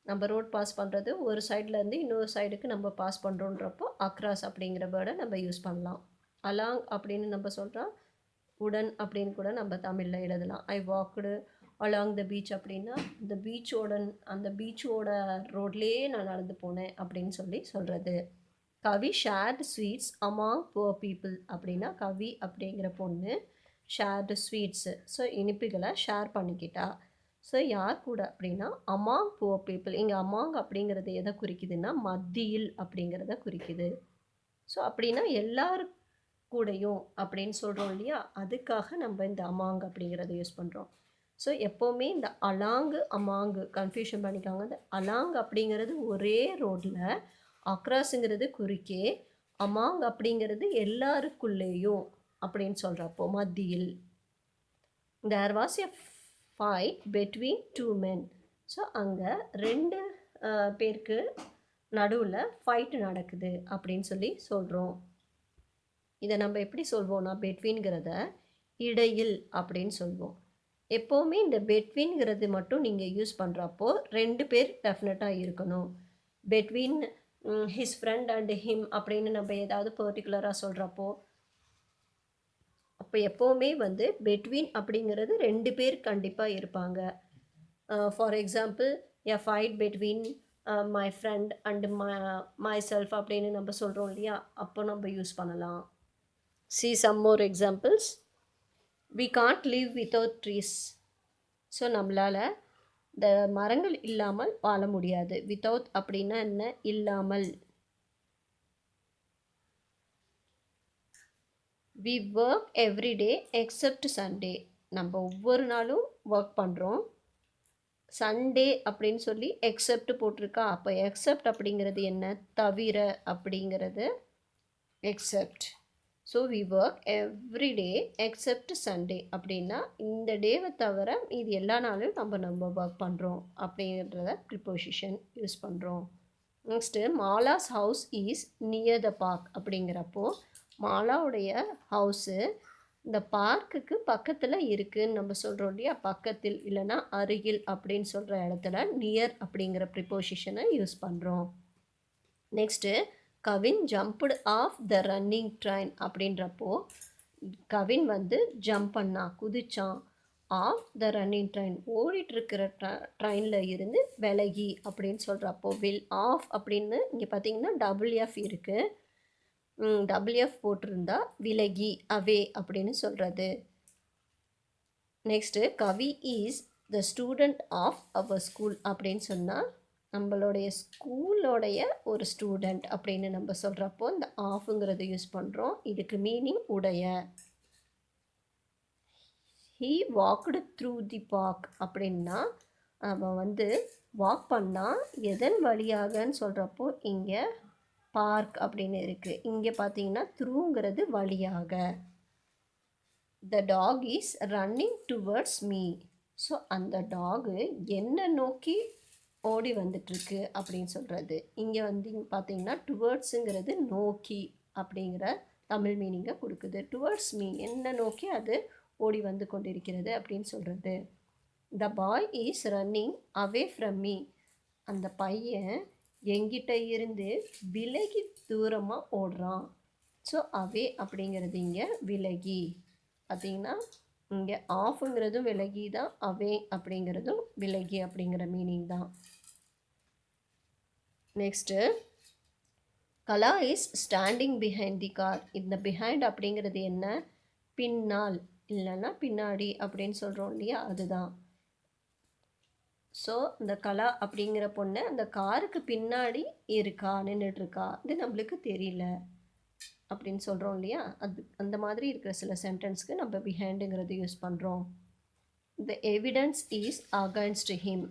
நம்ம ரோட் பாஸ் பண்ணுறது ஒரு சைட்லேருந்து இன்னொரு சைடுக்கு நம்ம பாஸ் பண்ணுறோன்றப்போ அக்ராஸ் அப்படிங்கிற வேர்டை நம்ம யூஸ் பண்ணலாம். அலாங் அப்படின்னு நம்ம சொல்கிறோம், உடன் அப்படின்னு கூட நம்ம தமிழில் எழுதலாம். ஐ வாக்டு அலாங் த பீச் அப்படின்னா இந்த பீச்சோட ரோட்லேயே நான் நடந்து போனேன் அப்படின்னு சொல்லி சொல்கிறது. கவி shared sweets among poor people அப்படின்னா கவி அப்படிங்கிற பொண்ணு ஷேர்டு ஸ்வீட்ஸு, ஸோ இனிப்புகளை ஷேர் பண்ணிக்கிட்டா. ஸோ யார் கூட அப்படின்னா அமாங் புவர் பீப்புள். இங்கே அமாங் அப்படிங்கிறது எதை குறிக்குதுன்னா மத்தியில் அப்படிங்கிறத குறிக்குது. ஸோ அப்படின்னா எல்லாரு கூடையும் அப்படின்னு சொல்கிறோம் இல்லையா, அதுக்காக நம்ம இந்த அமாங் அப்படிங்கிறத யூஸ் பண்ணுறோம். ஸோ எப்போவுமே இந்த அலாங்கு அமாங்கு கன்ஃபியூஷன் பண்ணிக்காங்க. இந்த அலாங் அப்படிங்கிறது ஒரே ரோட்டில், அக்ராஸுங்கிறது குறுக்கே, அமாங் அப்படிங்கிறது எல்லாருக்குள்ளேயும் அப்படின்னு சொல்கிறப்போ மத்தியில். There was a fight between two men. So அங்கே ரெண்டு பேருக்கு நடுவில் ஃபைட்டு நடக்குது அப்படின்னு சொல்லி சொல்கிறோம். இதை நம்ம எப்படி சொல்வோம்னா பெட்வீன்கிறத இடையில் அப்படின்னு சொல்வோம். எப்போவுமே இந்த பெட்வீன்கிறது மட்டும் நீங்கள் யூஸ் பண்ணுறப்போ ரெண்டு பேர் டெஃபினட்டாக இருக்கணும். Between his friend and him அப்படின்னு நம்ம ஏதாவது பர்டிகுலராக சொல்கிறப்போ அப்போ எப்போவுமே வந்து பெட்வீன் அப்படிங்கிறது ரெண்டு பேர் கண்டிப்பாக இருப்பாங்க. For example a fight between my friend and my self அப்படின்னு நம்ம சொல்கிறோம் இல்லையா, அப்போ நம்ம யூஸ் பண்ணலாம். See some more examples. We can't live without trees. So நம்மளால் இந்த மரங்கள் இல்லாமல் வாழ முடியாது. வித்தவுட் அப்படின்னா என்ன, இல்லாமல். We work every day except Sunday. நம்ம ஒவ்வொரு நாளும் ஒர்க் பண்ணுறோம். சண்டே அப்படின்னு சொல்லி எக்ஸப்ட் போட்டிருக்கா. அப்போ எக்ஸப்ட் அப்படிங்கிறது என்ன, தவிர அப்படிங்கிறது except. So we work every day except Sunday அப்படின்னா இந்த டேவை தவிர இது எல்லா நாளும் நம்ம ஒர்க் பண்ணுறோம் அப்படின்றத ப்ரிப்போசிஷன் யூஸ் பண்ணுறோம். Next Mala's house is near the park அப்படிங்கிறப்போ மாலாவுடைய ஹவுஸு இந்த பார்க்குக்கு பக்கத்தில் இருக்குதுன்னு நம்ம சொல்கிறோம் இல்லையா, பக்கத்தில் இல்லைன்னா அருகில் அப்படின்னு சொல்கிற இடத்துல நியர் அப்படிங்கிற ப்ரிப்போசிஷனை யூஸ் பண்ணுறோம். Next Kavin jumped off the running train அப்படின்றப்போ கவின் வந்து ஜம்ப் பண்ணா, குதிச்சான். ஆஃப் த ரன்னிங் ட்ரெயின் ஓடிட்டுருக்கிற ட்ரெயினில் இருந்து விலகி அப்படின்னு சொல்கிறப்போ வில் ஆஃப் அப்படின்னு இங்கே பார்த்தீங்கன்னா WF இருக்குது. WF போட்டிருந்தா விலகி அவே அப்படின்னு சொல்கிறது. Next Kavi is the student of our school அப்படின்னு சொன்னால் நம்மளுடைய ஸ்கூலோடைய ஒரு ஸ்டூடெண்ட் அப்படின்னு நம்ம சொல்கிறப்போ இந்த ஆஃபுங்கிறத யூஸ் பண்ணுறோம். இதுக்கு மீனிங் உடைய. He walked through the park அப்படின்னா அவன் வந்து வாக் பண்ணால் எதன் வழியாகன்னு சொல்கிறப்போ இங்கே பார்க் அப்படின்னு இருக்குது. இங்கே பார்த்தீங்கன்னா த்ரூங்கிறது வழியாக. The dog is running towards me. So அந்த டாகு என்னை நோக்கி ஓடி வந்துட்டுருக்கு அப்படின்னு சொல்கிறது. இங்கே வந்து பார்த்தீங்கன்னா டுவர்ட்ஸுங்கிறது நோக்கி அப்படிங்கிற தமிழ் மீனிங்கை கொடுக்குது. டுவர்ட்ஸ் மீ என்ன நோக்கி அது ஓடி வந்து கொண்டிருக்கிறது அப்படின்னு சொல்கிறது. The boy is running away from me. அந்த பையன் எங்கிட்ட இருந்து விலகி தூரமாக ஓடுறான். ஸோ அவே அப்படிங்கிறது இங்கே விலகி. பார்த்திங்கன்னா இங்கே ஆஃபுங்கிறதும் விலகி தான், அவே அப்படிங்கிறதும் விலகி அப்படிங்கிற மீனிங் தான். Next Kala is standing behind the car. இந்த பிஹைண்ட் அப்படிங்கிறது என்ன, பின்னால் இல்லைன்னா பின்னாடி அப்படின்னு சொல்கிறோம் இல்லையா, அதுதான். ஸோ இந்த கலா அப்படிங்கிற பொண்ணு அந்த காருக்கு பின்னாடி இருக்கா, நின்றுட்டுருக்கா, இது நம்மளுக்கு தெரியல அப்படின்னு சொல்கிறோம் இல்லையா, அது அந்த மாதிரி இருக்கிற சில சென்டென்ஸ்க்கு நம்ம பிஹைண்டுங்கிறது யூஸ் பண்ணுறோம். The evidence is against him.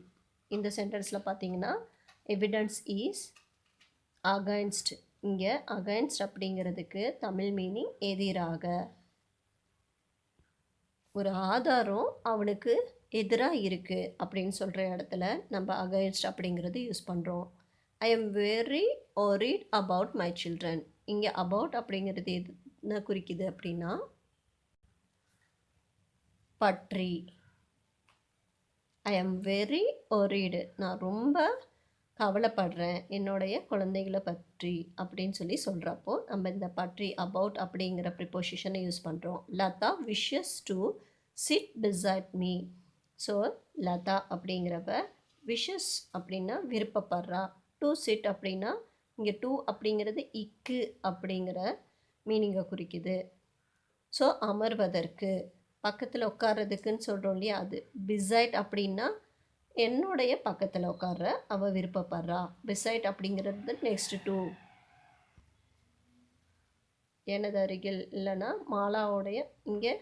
இந்த சென்டென்ஸில் பார்த்தீங்கன்னா எவிடன்ஸ் இஸ் அகைன்ஸ்ட். இங்கே அகைன்ஸ்ட் அப்படிங்கிறதுக்கு தமிழ் மீனிங் எதிராக. ஒரு ஆதாரம் அவனுக்கு எதிராக இருக்குது அப்படின்னு சொல்கிற இடத்துல நம்ம அகைன்ஸ்ட் அப்படிங்கிறது யூஸ் பண்ணுறோம். I am very worried about my children. இங்கே அபவுட் அப்படிங்கிறது என்ன குறிக்குது அப்படின்னா பற்றி. ஐ எம் வெரி ஒரிடு, நான் ரொம்ப கவலைப்படுறேன் என்னுடைய குழந்தைகளை பற்றி அப்படின்னு சொல்லி சொல்கிறப்போ நம்ம இந்த பற்றி அபவுட் அப்படிங்கிற ப்ரிப்போசிஷனை யூஸ் பண்ணுறோம். Latha wishes to sit beside me. So Latha அப்படிங்கிறவ விஷஸ் அப்படின்னா விருப்பப்படுறா. டு சிட் அப்படின்னா இங்கே டு அப்படிங்கிறது இக்கு அப்படிங்கிற மீனிங்கை குறிக்குது. ஸோ அமர்வதற்கு பக்கத்தில் உட்கார்றதுக்குன்னு சொல்கிறோம் இல்லையா, அது. பிசைட் அப்படின்னா என்னுடைய பக்கத்தில் உட்கார்ற அவள் விருப்பப்படுறா. பிசைட் அப்படிங்கிறது நெக்ஸ்ட் டு எனது அருகில், இல்லைன்னா மாலாவுடைய, இங்கே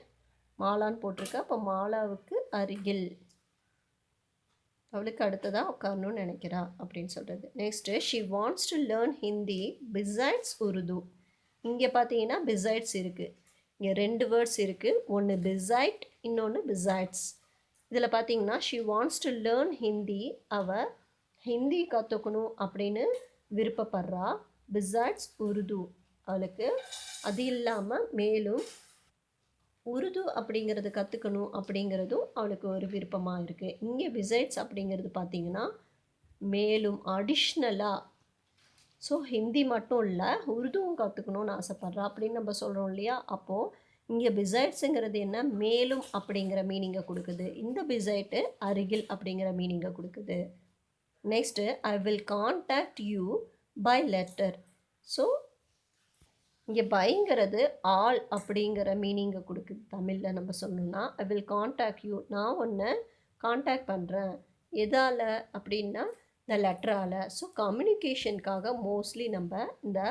மாலான்னு போட்டிருக்கா, அப்போ மாலாவுக்கு அருகில் அவளுக்கு அடுத்ததாக உட்காரணும்னு நினைக்கிறா அப்படின்னு சொல்கிறது. Next she wants to learn Hindi besides Urdu. இங்கே பார்த்தீங்கன்னா பிசைட்ஸ் இருக்குது. இங்கே 2 வேர்ட்ஸ் இருக்குது. ஒன்று பிசைட், இன்னொன்று பிசைட்ஸ். இதில் பார்த்தீங்கன்னா she wants to learn Hindi, அவள் ஹிந்தி கற்றுக்கணும் அப்படின்னு விருப்பப்படுறா. பிசைட்ஸ் உருது, அவளுக்கு அது இல்லாமல் மேலும் உருது அப்படிங்கிறது கற்றுக்கணும் அப்படிங்கிறதும் அவளுக்கு ஒரு விருப்பமாக இருக்குது. இங்கே பிசைட்ஸ் அப்படிங்கிறது பார்த்திங்கன்னா மேலும் அடிஷ்னலாக, ஸோ ஹிந்தி மட்டும் இல்லை உருதுவும் கற்றுக்கணும்னு ஆசைப்பட்றா அப்படின்னு நம்ம சொல்கிறோம் இல்லையா. அப்போது இங்கே பிசைட்ஸுங்கிறது என்ன, மேலும் அப்படிங்கிற மீனிங்கை கொடுக்குது. இந்த பிசைட்டு அருகில் அப்படிங்கிற மீனிங்கை கொடுக்குது. Next I will contact you by letter. So இங்கே பைங்கிறது ஆல் அப்படிங்கிற மீனிங்கை கொடுக்குது. தமிழில் நம்ம சொல்லணும்னா ஐ வில் கான்டாக்ட் யூ, நான் ஒன்று கான்டாக்ட் பண்ணுறேன். எதால் அப்படின்னா இந்த லெட்டரால். ஸோ கம்யூனிகேஷனுக்காக மோஸ்ட்லி நம்ம இந்த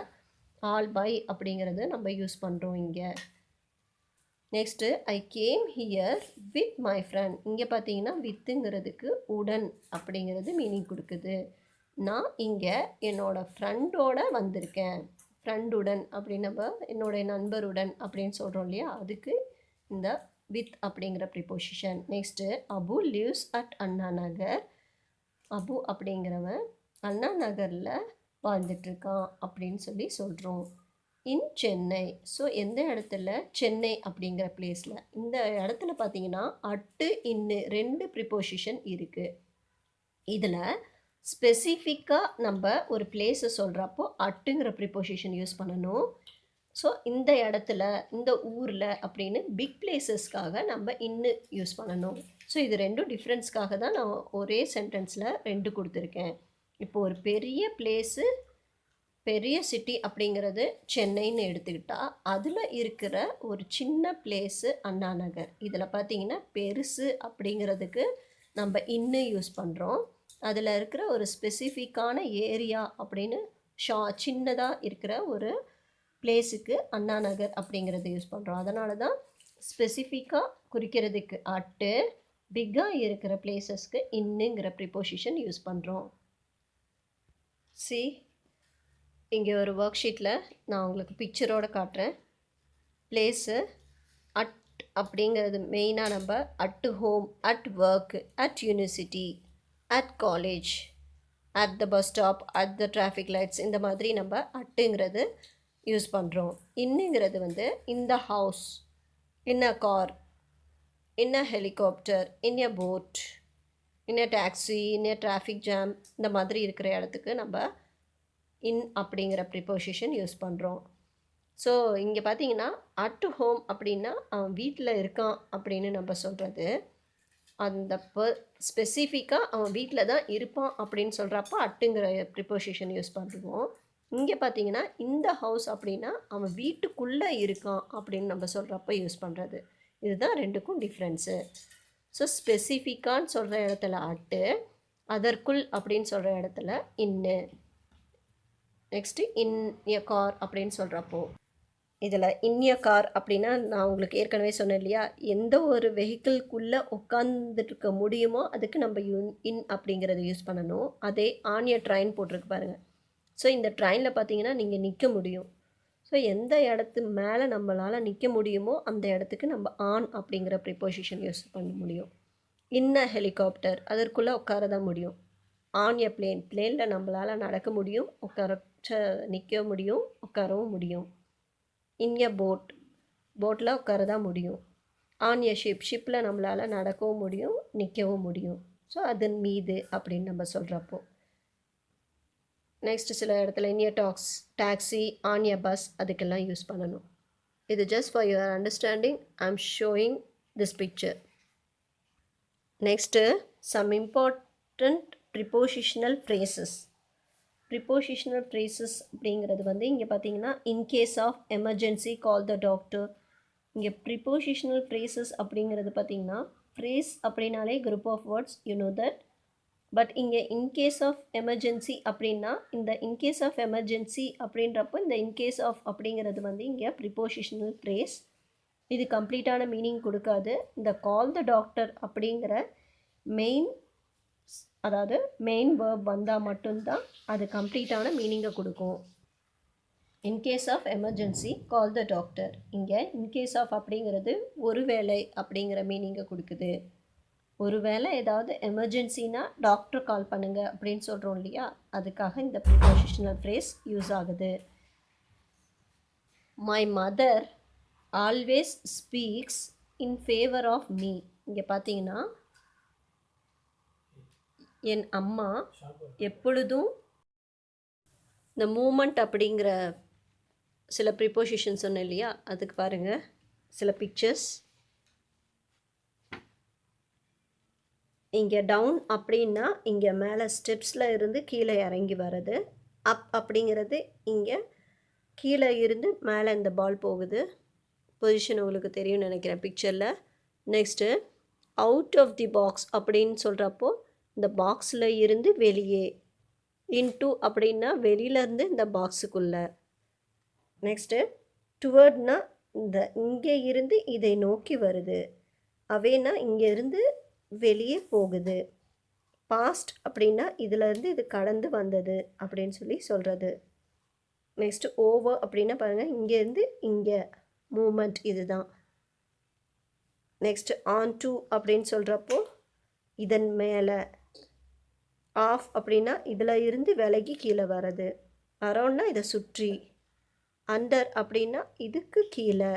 ஆல் பை அப்படிங்கிறது நம்ம யூஸ் பண்ணுறோம் இங்கே. Next I came here with my friend. இங்கே பார்த்தீங்கன்னா வித்துங்கிறதுக்கு உடன் அப்படிங்கிறது மீனிங் கொடுக்குது. நான் இங்கே என்னோடய ஃப்ரெண்டோட வந்திருக்கேன். ஃப்ரெண்டுடன் அப்படின்னு நம்ம என்னுடைய நண்பருடன் அப்படின்னு சொல்கிறோம் இல்லையா, அதுக்கு இந்த வித் அப்படிங்கிற preposition. Next Abu lives at Anna Nagar. Abu அப்படிங்கிறவன் அண்ணா நகரில் வாழ்ந்துட்டுருக்கான் அப்படின்னு சொல்லி சொல்கிறோம். இன் சென்னை. ஸோ எந்த இடத்துல, சென்னை அப்படிங்கிற பிளேஸில். இந்த இடத்துல பார்த்தீங்கன்னா அட்டு இன்னு 2 ப்ரிப்போசிஷன் இருக்குது. இதில் ஸ்பெசிஃபிக்காக நம்ம ஒரு பிளேஸை சொல்கிறப்போ அட்டுங்கிற ப்ரிப்போசிஷன் யூஸ் பண்ணணும். ஸோ இந்த இடத்துல, இந்த ஊரில் அப்படின்னு பிக் பிளேசஸ்க்காக நம்ம இன்னு யூஸ் பண்ணணும். ஸோ இது 2 டிஃப்ரென்ஸ்க்காக தான் நான் ஒரே சென்டென்ஸில் 2 கொடுத்துருக்கேன். இப்போ ஒரு பெரிய பிளேஸு, பெரிய சிட்டி அப்படிங்கிறது சென்னைன்னு எடுத்துக்கிட்டால் அதில் இருக்கிற ஒரு சின்ன பிளேஸு அண்ணா நகர். இதில் பார்த்தீங்கன்னா பெருசு அப்படிங்கிறதுக்கு நம்ம இன்னு யூஸ் பண்ணுறோம். அதில் இருக்கிற ஒரு ஸ்பெசிஃபிக்கான ஏரியா அப்படின்னு சின்னதாக இருக்கிற ஒரு பிளேஸுக்கு அண்ணா நகர் அப்படிங்கிறது யூஸ் பண்ணுறோம். அதனால தான் ஸ்பெசிஃபிக்காக குறிக்கிறதுக்கு அட்டு, பிக்காக இருக்கிற பிளேசஸ்க்கு இன்னுங்கிற ப்ரிப்போசிஷன் யூஸ் பண்ணுறோம். சி, இங்கே ஒரு ஒர்க் ஷீட்டில் நான் உங்களுக்கு பிக்சரோடு காட்டுறேன். பிளேஸு அட் அப்படிங்கிறது மெயினாக நம்ம at home, at work, at university, at college, at the bus stop, at the traffic lights, இந்த மாதிரி நம்ம அட்டுங்கிறது யூஸ் பண்ணுறோம். இன்னுங்கிறது வந்து in the house, in a car, in a helicopter, in a boat, in a taxi, in a traffic jam, இந்த மாதிரி இருக்கிற இடத்துக்கு நம்ம இன் அப்படிங்கிற ப்ரிப்போசிஷன் யூஸ் பண்ணுறோம். ஸோ இங்கே பார்த்தீங்கன்னா அட் ஹோம் அப்படின்னா அவன் வீட்டில் இருக்கான் அப்படின்னு நம்ம சொல்கிறது. அந்த ஸ்பெசிஃபிக்காக அவன் வீட்டில் தான் இருப்பான் அப்படின்னு சொல்கிறப்ப அட்டுங்கிற ப்ரிப்போசிஷன் யூஸ் பண்ணுவோம். இங்கே பார்த்தீங்கன்னா இந்த ஹவுஸ் அப்படின்னா அவன் வீட்டுக்குள்ளே இருக்கான் அப்படின்னு நம்ம சொல்கிறப்ப யூஸ் பண்ணுறது. இதுதான் 2க்கும் டிஃப்ரென்ஸு. ஸோ ஸ்பெசிஃபிக்கான்னு சொல்கிற இடத்துல அட்டு, அதற்குள் அப்படின்னு சொல்கிற இடத்துல இன்னு. நெக்ஸ்ட்டு இன் எ கார் அப்படின்னு சொல்கிறப்போ, இதில் இன் எ கார் அப்படின்னா நான் உங்களுக்கு ஏற்கனவே சொன்னேன் இல்லையா, எந்த ஒரு வெஹிக்கிள்குள்ளே உட்காந்துருக்க முடியுமோ அதுக்கு நம்ம இன் அப்படிங்கிறத யூஸ் பண்ணணும். அதே ஆன் எ ட்ரெயின் போட்டிருக்கு பாருங்கள். ஸோ இந்த ட்ரெயினில் பார்த்தீங்கன்னா நீங்கள் நிற்க முடியும். ஸோ எந்த இடத்து மேலே நம்மளால் நிற்க முடியுமோ அந்த இடத்துக்கு நம்ம ஆன் அப்படிங்கிற ப்ரிப்போசிஷன் யூஸ் பண்ண முடியும். இன் அ ஹெலிகாப்டர், அதற்குள்ளே உட்கார தான் முடியும். ஆன் எ பிளேன், பிளேனில் நம்மளால் நடக்க முடியும், நிற்க முடியும், உட்காரவும் முடியும். இன் எ போட், போட்டில் உட்கார தான் முடியும். ஆன் எ ஷிப், ஷிப்பில் நம்மளால் நடக்கவும் முடியும், நிற்கவும் முடியும். ஸோ அதன் மீது அப்படின்னு நம்ம சொல்கிறப்போ. நெக்ஸ்ட் சில இடத்துல in a taxi, on a bus, அதுக்கெல்லாம் யூஸ் பண்ணணும். இது just for your understanding I am showing this picture. Next some important prepositional phrases. Prepositional phrases அப்படிங்கிறது வந்து இங்கே பார்த்தீங்கன்னா in case of emergency call the doctor. இங்கே ப்ரிப்போசிஷனல் ஃப்ரேசஸ் அப்படிங்கிறது பார்த்தீங்கன்னா ஃப்ரேஸ் அப்படின்னாலே group of words, you know that. But இங்கே இன்கேஸ் ஆஃப் எமர்ஜென்சி அப்படின்னா இந்த இன்கேஸ் ஆஃப் எமர்ஜென்சி அப்படின்றப்போ இந்த இன்கேஸ் ஆஃப் அப்படிங்கிறது வந்து இங்கே ப்ரிப்போசிஷனல் ஃப்ரேஸ். இது கம்ப்ளீட்டான மீனிங் கொடுக்காது. இந்த கால் த டாக்டர் அப்படிங்கிற மெயின், அதாவது மெயின் வேர்ப் வந்தால் மட்டும்தான் அது கம்ப்ளீட்டான மீனிங்கை கொடுக்கும். In case of emergency call the doctor. இங்கே இன்கேஸ் ஆஃப் அப்படிங்கிறது ஒருவேளை அப்படிங்கிற மீனிங்கை கொடுக்குது. ஒருவேளை ஏதாவது எமர்ஜென்சினா டாக்டர் கால் பண்ணுங்க அப்படின்னு சொல்கிறோம் இல்லையா, அதுக்காக இந்த ப்ரிப்போசிஷனல் ஃப்ரேஸ் யூஸ் ஆகுது. My mother always speaks in favour of me. இங்கே பார்த்தீங்கன்னா என் அம்மா எப்பொழுதும், இந்த மூமெண்ட் அப்படிங்கிற சில ப்ரிப்போசிஷன் சொன்னேன் இல்லையா, அதுக்கு பாருங்கள் சில பிக்சர்ஸ். இங்கே டவுன் அப்படின்னா இங்கே மேலே ஸ்டெப்ஸில் இருந்து கீழே இறங்கி வர்றது. அப் அப்படிங்கிறது இங்கே கீழே இருந்து மேலே இந்த பால் போகுது. பொசிஷன் உங்களுக்கு தெரியும்னு நினைக்கிறேன் பிக்சரில். Next out of the box அப்படின்னு சொல்கிறப்போ இந்த பாக்ஸில் இருந்து வெளியே. இன்டூ அப்படின்னா வெளியிலேருந்து இந்த பாக்ஸுக்குள்ளே. நெக்ஸ்ட்டு டுவர்ட்னா இந்த இங்கே இருந்து இதை நோக்கி வருது. அவேனா இங்கேருந்து வெளியே போகுது. பாஸ்ட் அப்படின்னா இதிலேருந்து இது கடந்து வந்தது அப்படின்னு சொல்லி சொல்கிறது. நெக்ஸ்ட்டு ஓவர் அப்படின்னா பாருங்கள் இங்கேருந்து இங்கே மூமெண்ட் இதுதான். நெக்ஸ்ட்டு ஆன் டு அப்படின்னு சொல்கிறப்போ இதன் மேலே. ஆஃப் அப்படின்னா இதில் இருந்து விலகி கீழே வர்றது. அரௌண்ட்னா இதை சுற்றி. அண்டர் அப்படின்னா இதுக்கு கீழே.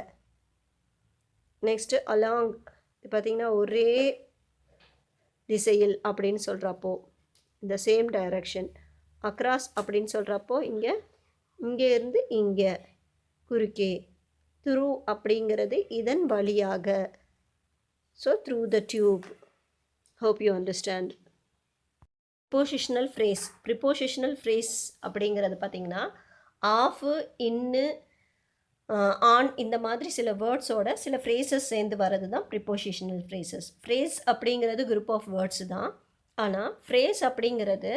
நெக்ஸ்ட்டு அலாங் பார்த்திங்கன்னா ஒரே திசையில் அப்படின்னு சொல்கிறப்போ இந்த சேம் டைரக்ஷன். அக்ராஸ் அப்படின்னு சொல்கிறப்போ இங்கே இருந்து இங்கே குறுக்கே. த்ரூ அப்படிங்கிறது இதன் வழியாக. So through the tube. Hope you understand. Prepositional phrase. Prepositional phrase அப்படிங்கிறது பார்த்திங்கன்னா ஆஃபு, இன்னு, ஆன் இந்த மாதிரி சில வேர்ட்ஸோட சில ஃப்ரேசஸ் சேர்ந்து வர்றது தான் ப்ரிப்போசிஷனல் ஃப்ரேசஸ். ஃப்ரேஸ் அப்படிங்கிறது குரூப் ஆஃப் வேர்ட்ஸ் தான். ஆனால் ஃப்ரேஸ் அப்படிங்கிறது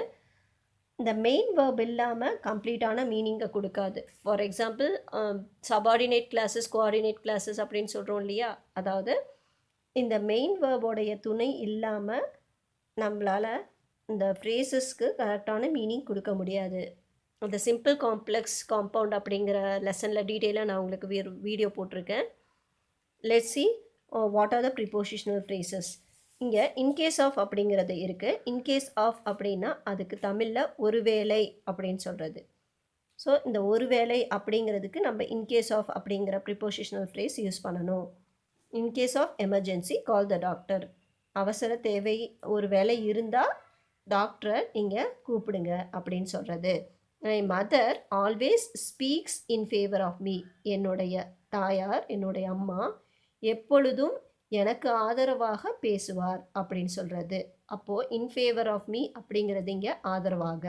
இந்த மெயின் வேர்ப் இல்லாமல் கம்ப்ளீட்டான மீனிங்கை கொடுக்காது. For example subordinate classes, coordinate classes அப்படின்னு சொல்கிறோம் இல்லையா, அதாவது இந்த மெயின் வேர்போடைய துணை இல்லாமல் நம்மளால் இந்த ஃப்ரேசஸ்க்கு கரெக்டான மீனிங் கொடுக்க முடியாது. அந்த சிம்பிள் காம்ப்ளெக்ஸ் காம்பவுண்ட் அப்படிங்கிற லெசனில் டீட்டெயிலாக நான் உங்களுக்கு வீடியோ போட்டிருக்கேன். Let's see what are the prepositional phrases. இங்கே இன்கேஸ் ஆஃப் அப்படிங்கிறது இருக்குது. இன்கேஸ் ஆஃப் அப்படின்னா அதுக்கு தமிழில் ஒருவேளை அப்படின்னு சொல்கிறது. ஸோ இந்த ஒருவேளை அப்படிங்கிறதுக்கு நம்ம இன்கேஸ் ஆஃப் அப்படிங்கிற ப்ரிப்போசிஷனல் ஃப்ரேஸ் யூஸ் பண்ணணும். In case of emergency call the doctor. அவசர தேவை ஒரு வேலை இருந்தால் டாக்டரை நீங்கள் கூப்பிடுங்க அப்படின்னு சொல்கிறது. My mother always speaks in favour of me. என்னுடைய தாயார், என்னுடைய அம்மா எப்பொழுதும் எனக்கு ஆதரவாக பேசுவார் அப்படின்னு சொல்கிறது. அப்போது இன் ஃபேவர் ஆஃப் மீ அப்படிங்கிறது இங்கே ஆதரவாக.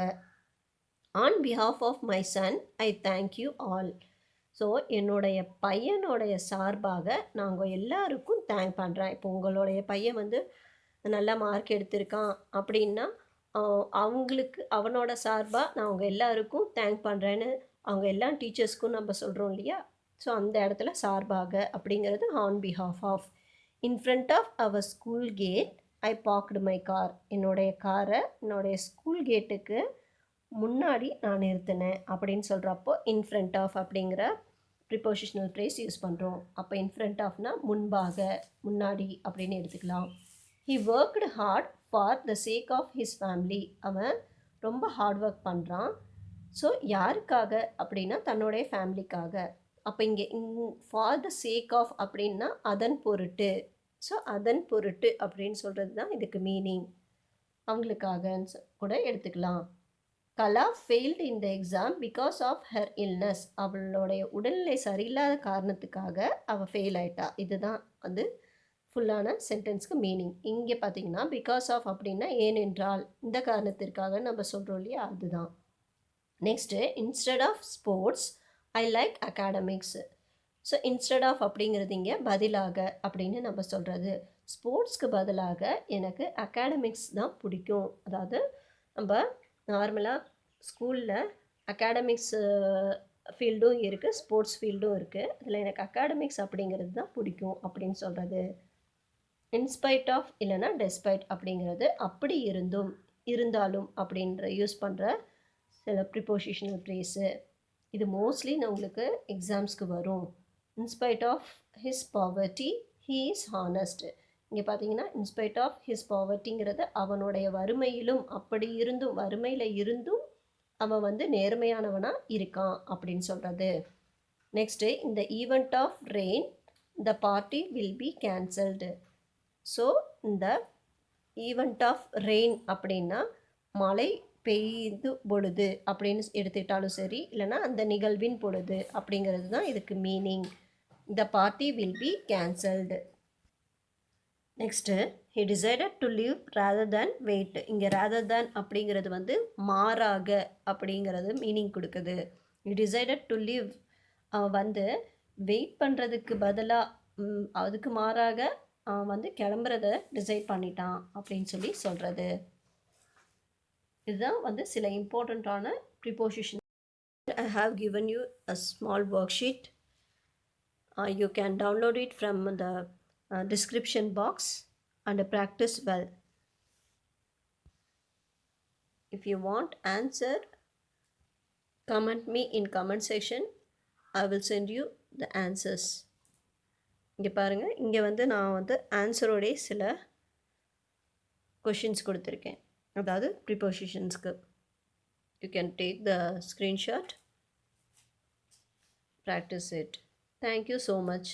On behalf of my son I thank you all. So என்னுடைய பையனுடைய சார்பாக நாங்கள் எல்லாருக்கும் தேங்க் பண்ணுறேன். இப்போ உங்களுடைய பையன் வந்து நல்ல மார்க் எடுத்திருக்கான் அப்படின்னா அவங்களுக்கு அவனோட சார்பாக நான் அவங்க எல்லாருக்கும் தேங்க் பண்ணுறேன்னு அவங்க எல்லா டீச்சர்ஸ்க்கும் நம்ம சொல்கிறோம் இல்லையா. ஸோ அந்த இடத்துல சார்பாக அப்படிங்கிறது on behalf of. In front of our school gate I parked my car. என்னுடைய காரை என்னுடைய ஸ்கூல் கேட்டுக்கு முன்னாடி நான் நிறுத்தினேன் அப்படின்னு சொல்கிறப்போ இன் ஃப்ரண்ட் ஆஃப் அப்படிங்கிற ப்ரிப்போசிஷனல் ஃப்ரேஸ் யூஸ் பண்ணுறோம். அப்போ இன் ஃப்ரண்ட் ஆஃப்னா முன்பாக, முன்னாடி அப்படின்னு எடுத்துக்கலாம். He worked hard for the sake of his family. அவன் ரொம்ப ஹார்ட் ஒர்க் பண்ணுறான். ஸோ யாருக்காக அப்படின்னா தன்னுடைய ஃபேமிலிக்காக. அப்போ இங்கே ஃபார் த சேக் ஆஃப் அப்படின்னா அதன் பொருட்டு. ஸோ அதன் பொருட்டு அப்படின்னு சொல்கிறது தான் இதுக்கு மீனிங். அவங்களுக்காகன்னு கூட எடுத்துக்கலாம். Kala failed in the exam because of her illness. அவளுடைய உடல்நிலை சரியில்லாத காரணத்துக்காக அவள் ஃபெயில் ஆயிட்டா. இதுதான் அது ஃபுல்லான சென்டென்ஸ்க்கு மீனிங். இங்கே பார்த்தீங்கன்னா பிகாஸ் ஆஃப் அப்படின்னா ஏனென்றால், இந்த காரணத்திற்காக நம்ம சொல்கிறோம் இல்லையா, அதுதான். Next instead of sports I like academics. So instead of அப்படிங்கிறது இங்கே பதிலாக அப்படின்னு நம்ம சொல்கிறது. ஸ்போர்ட்ஸ்க்கு பதிலாக எனக்கு அகாடமிக்ஸ் தான் பிடிக்கும். அதாவது நம்ம நார்மலாக ஸ்கூலில் அகாடமிக்ஸ் ஃபீல்டும் இருக்குது, ஸ்போர்ட்ஸ் ஃபீல்டும் இருக்குது. அதில் எனக்கு அகாடமிக்ஸ் அப்படிங்கிறது தான் பிடிக்கும் அப்படின்னு சொல்கிறது. இன்ஸ்பைட் ஆஃப் இல்லைனா டெஸ்பைட் அப்படிங்கிறது அப்படி இருந்தும், இருந்தாலும் அப்படின்ற யூஸ் பண்ணுற சில ப்ரிப்போசிஷனல் ஃப்ரேஸு. இது மோஸ்ட்லி நான் உங்களுக்கு எக்ஸாம்ஸ்க்கு வரும். In spite of his poverty he is honest. இங்கே பார்த்தீங்கன்னா இன்ஸ்பைட் ஆஃப் ஹிஸ் பாவர்ட்டிங்கிறது அவனுடைய வறுமையிலும், அப்படி இருந்தும், வறுமையில் இருந்தும் அவன் வந்து நேர்மையானவனாக இருக்கான் அப்படின்னு சொல்கிறது. Next in the event of rain the party will be cancelled. So இந்த ஈவெண்ட் ஆஃப் ரெயின் அப்படின்னா மழை பெய்து பொழுது அப்படின்னு எடுத்துக்கிட்டாலும் சரி, இல்லைனா அந்த நிகழ்வின் பொழுது அப்படிங்கிறது தான் இதுக்கு meaning. The party will be cancelled. Next he decided to leave rather than wait. இங்கே ரேதர் தேன் அப்படிங்கிறது வந்து மாறாக அப்படிங்கிறது மீனிங் கொடுக்குது. ஹி டிசைடட் டு லிவ், அவன் வந்து வெயிட் பண்ணுறதுக்கு பதிலாக அதுக்கு மாறாக அவன் வந்து கிளம்புறத டிசைட் பண்ணிட்டான் அப்படின்னு சொல்லி சொல்கிறது. இதுதான் வந்து சில இம்பார்ட்டண்ட்டான preposition. I have given you a small worksheet. You can download it from the description box and practice well. If you want answer, comment me in comment section. I will send you the answers. இங்கே பாருங்கள், இங்கே வந்து நான் வந்து ஆன்சரோடைய சில questions கொடுத்துருக்கேன், அதாவது ப்ரிப்போசிஷன்ஸ்க்கு. You can take the screenshot, practice it. Thank you so much.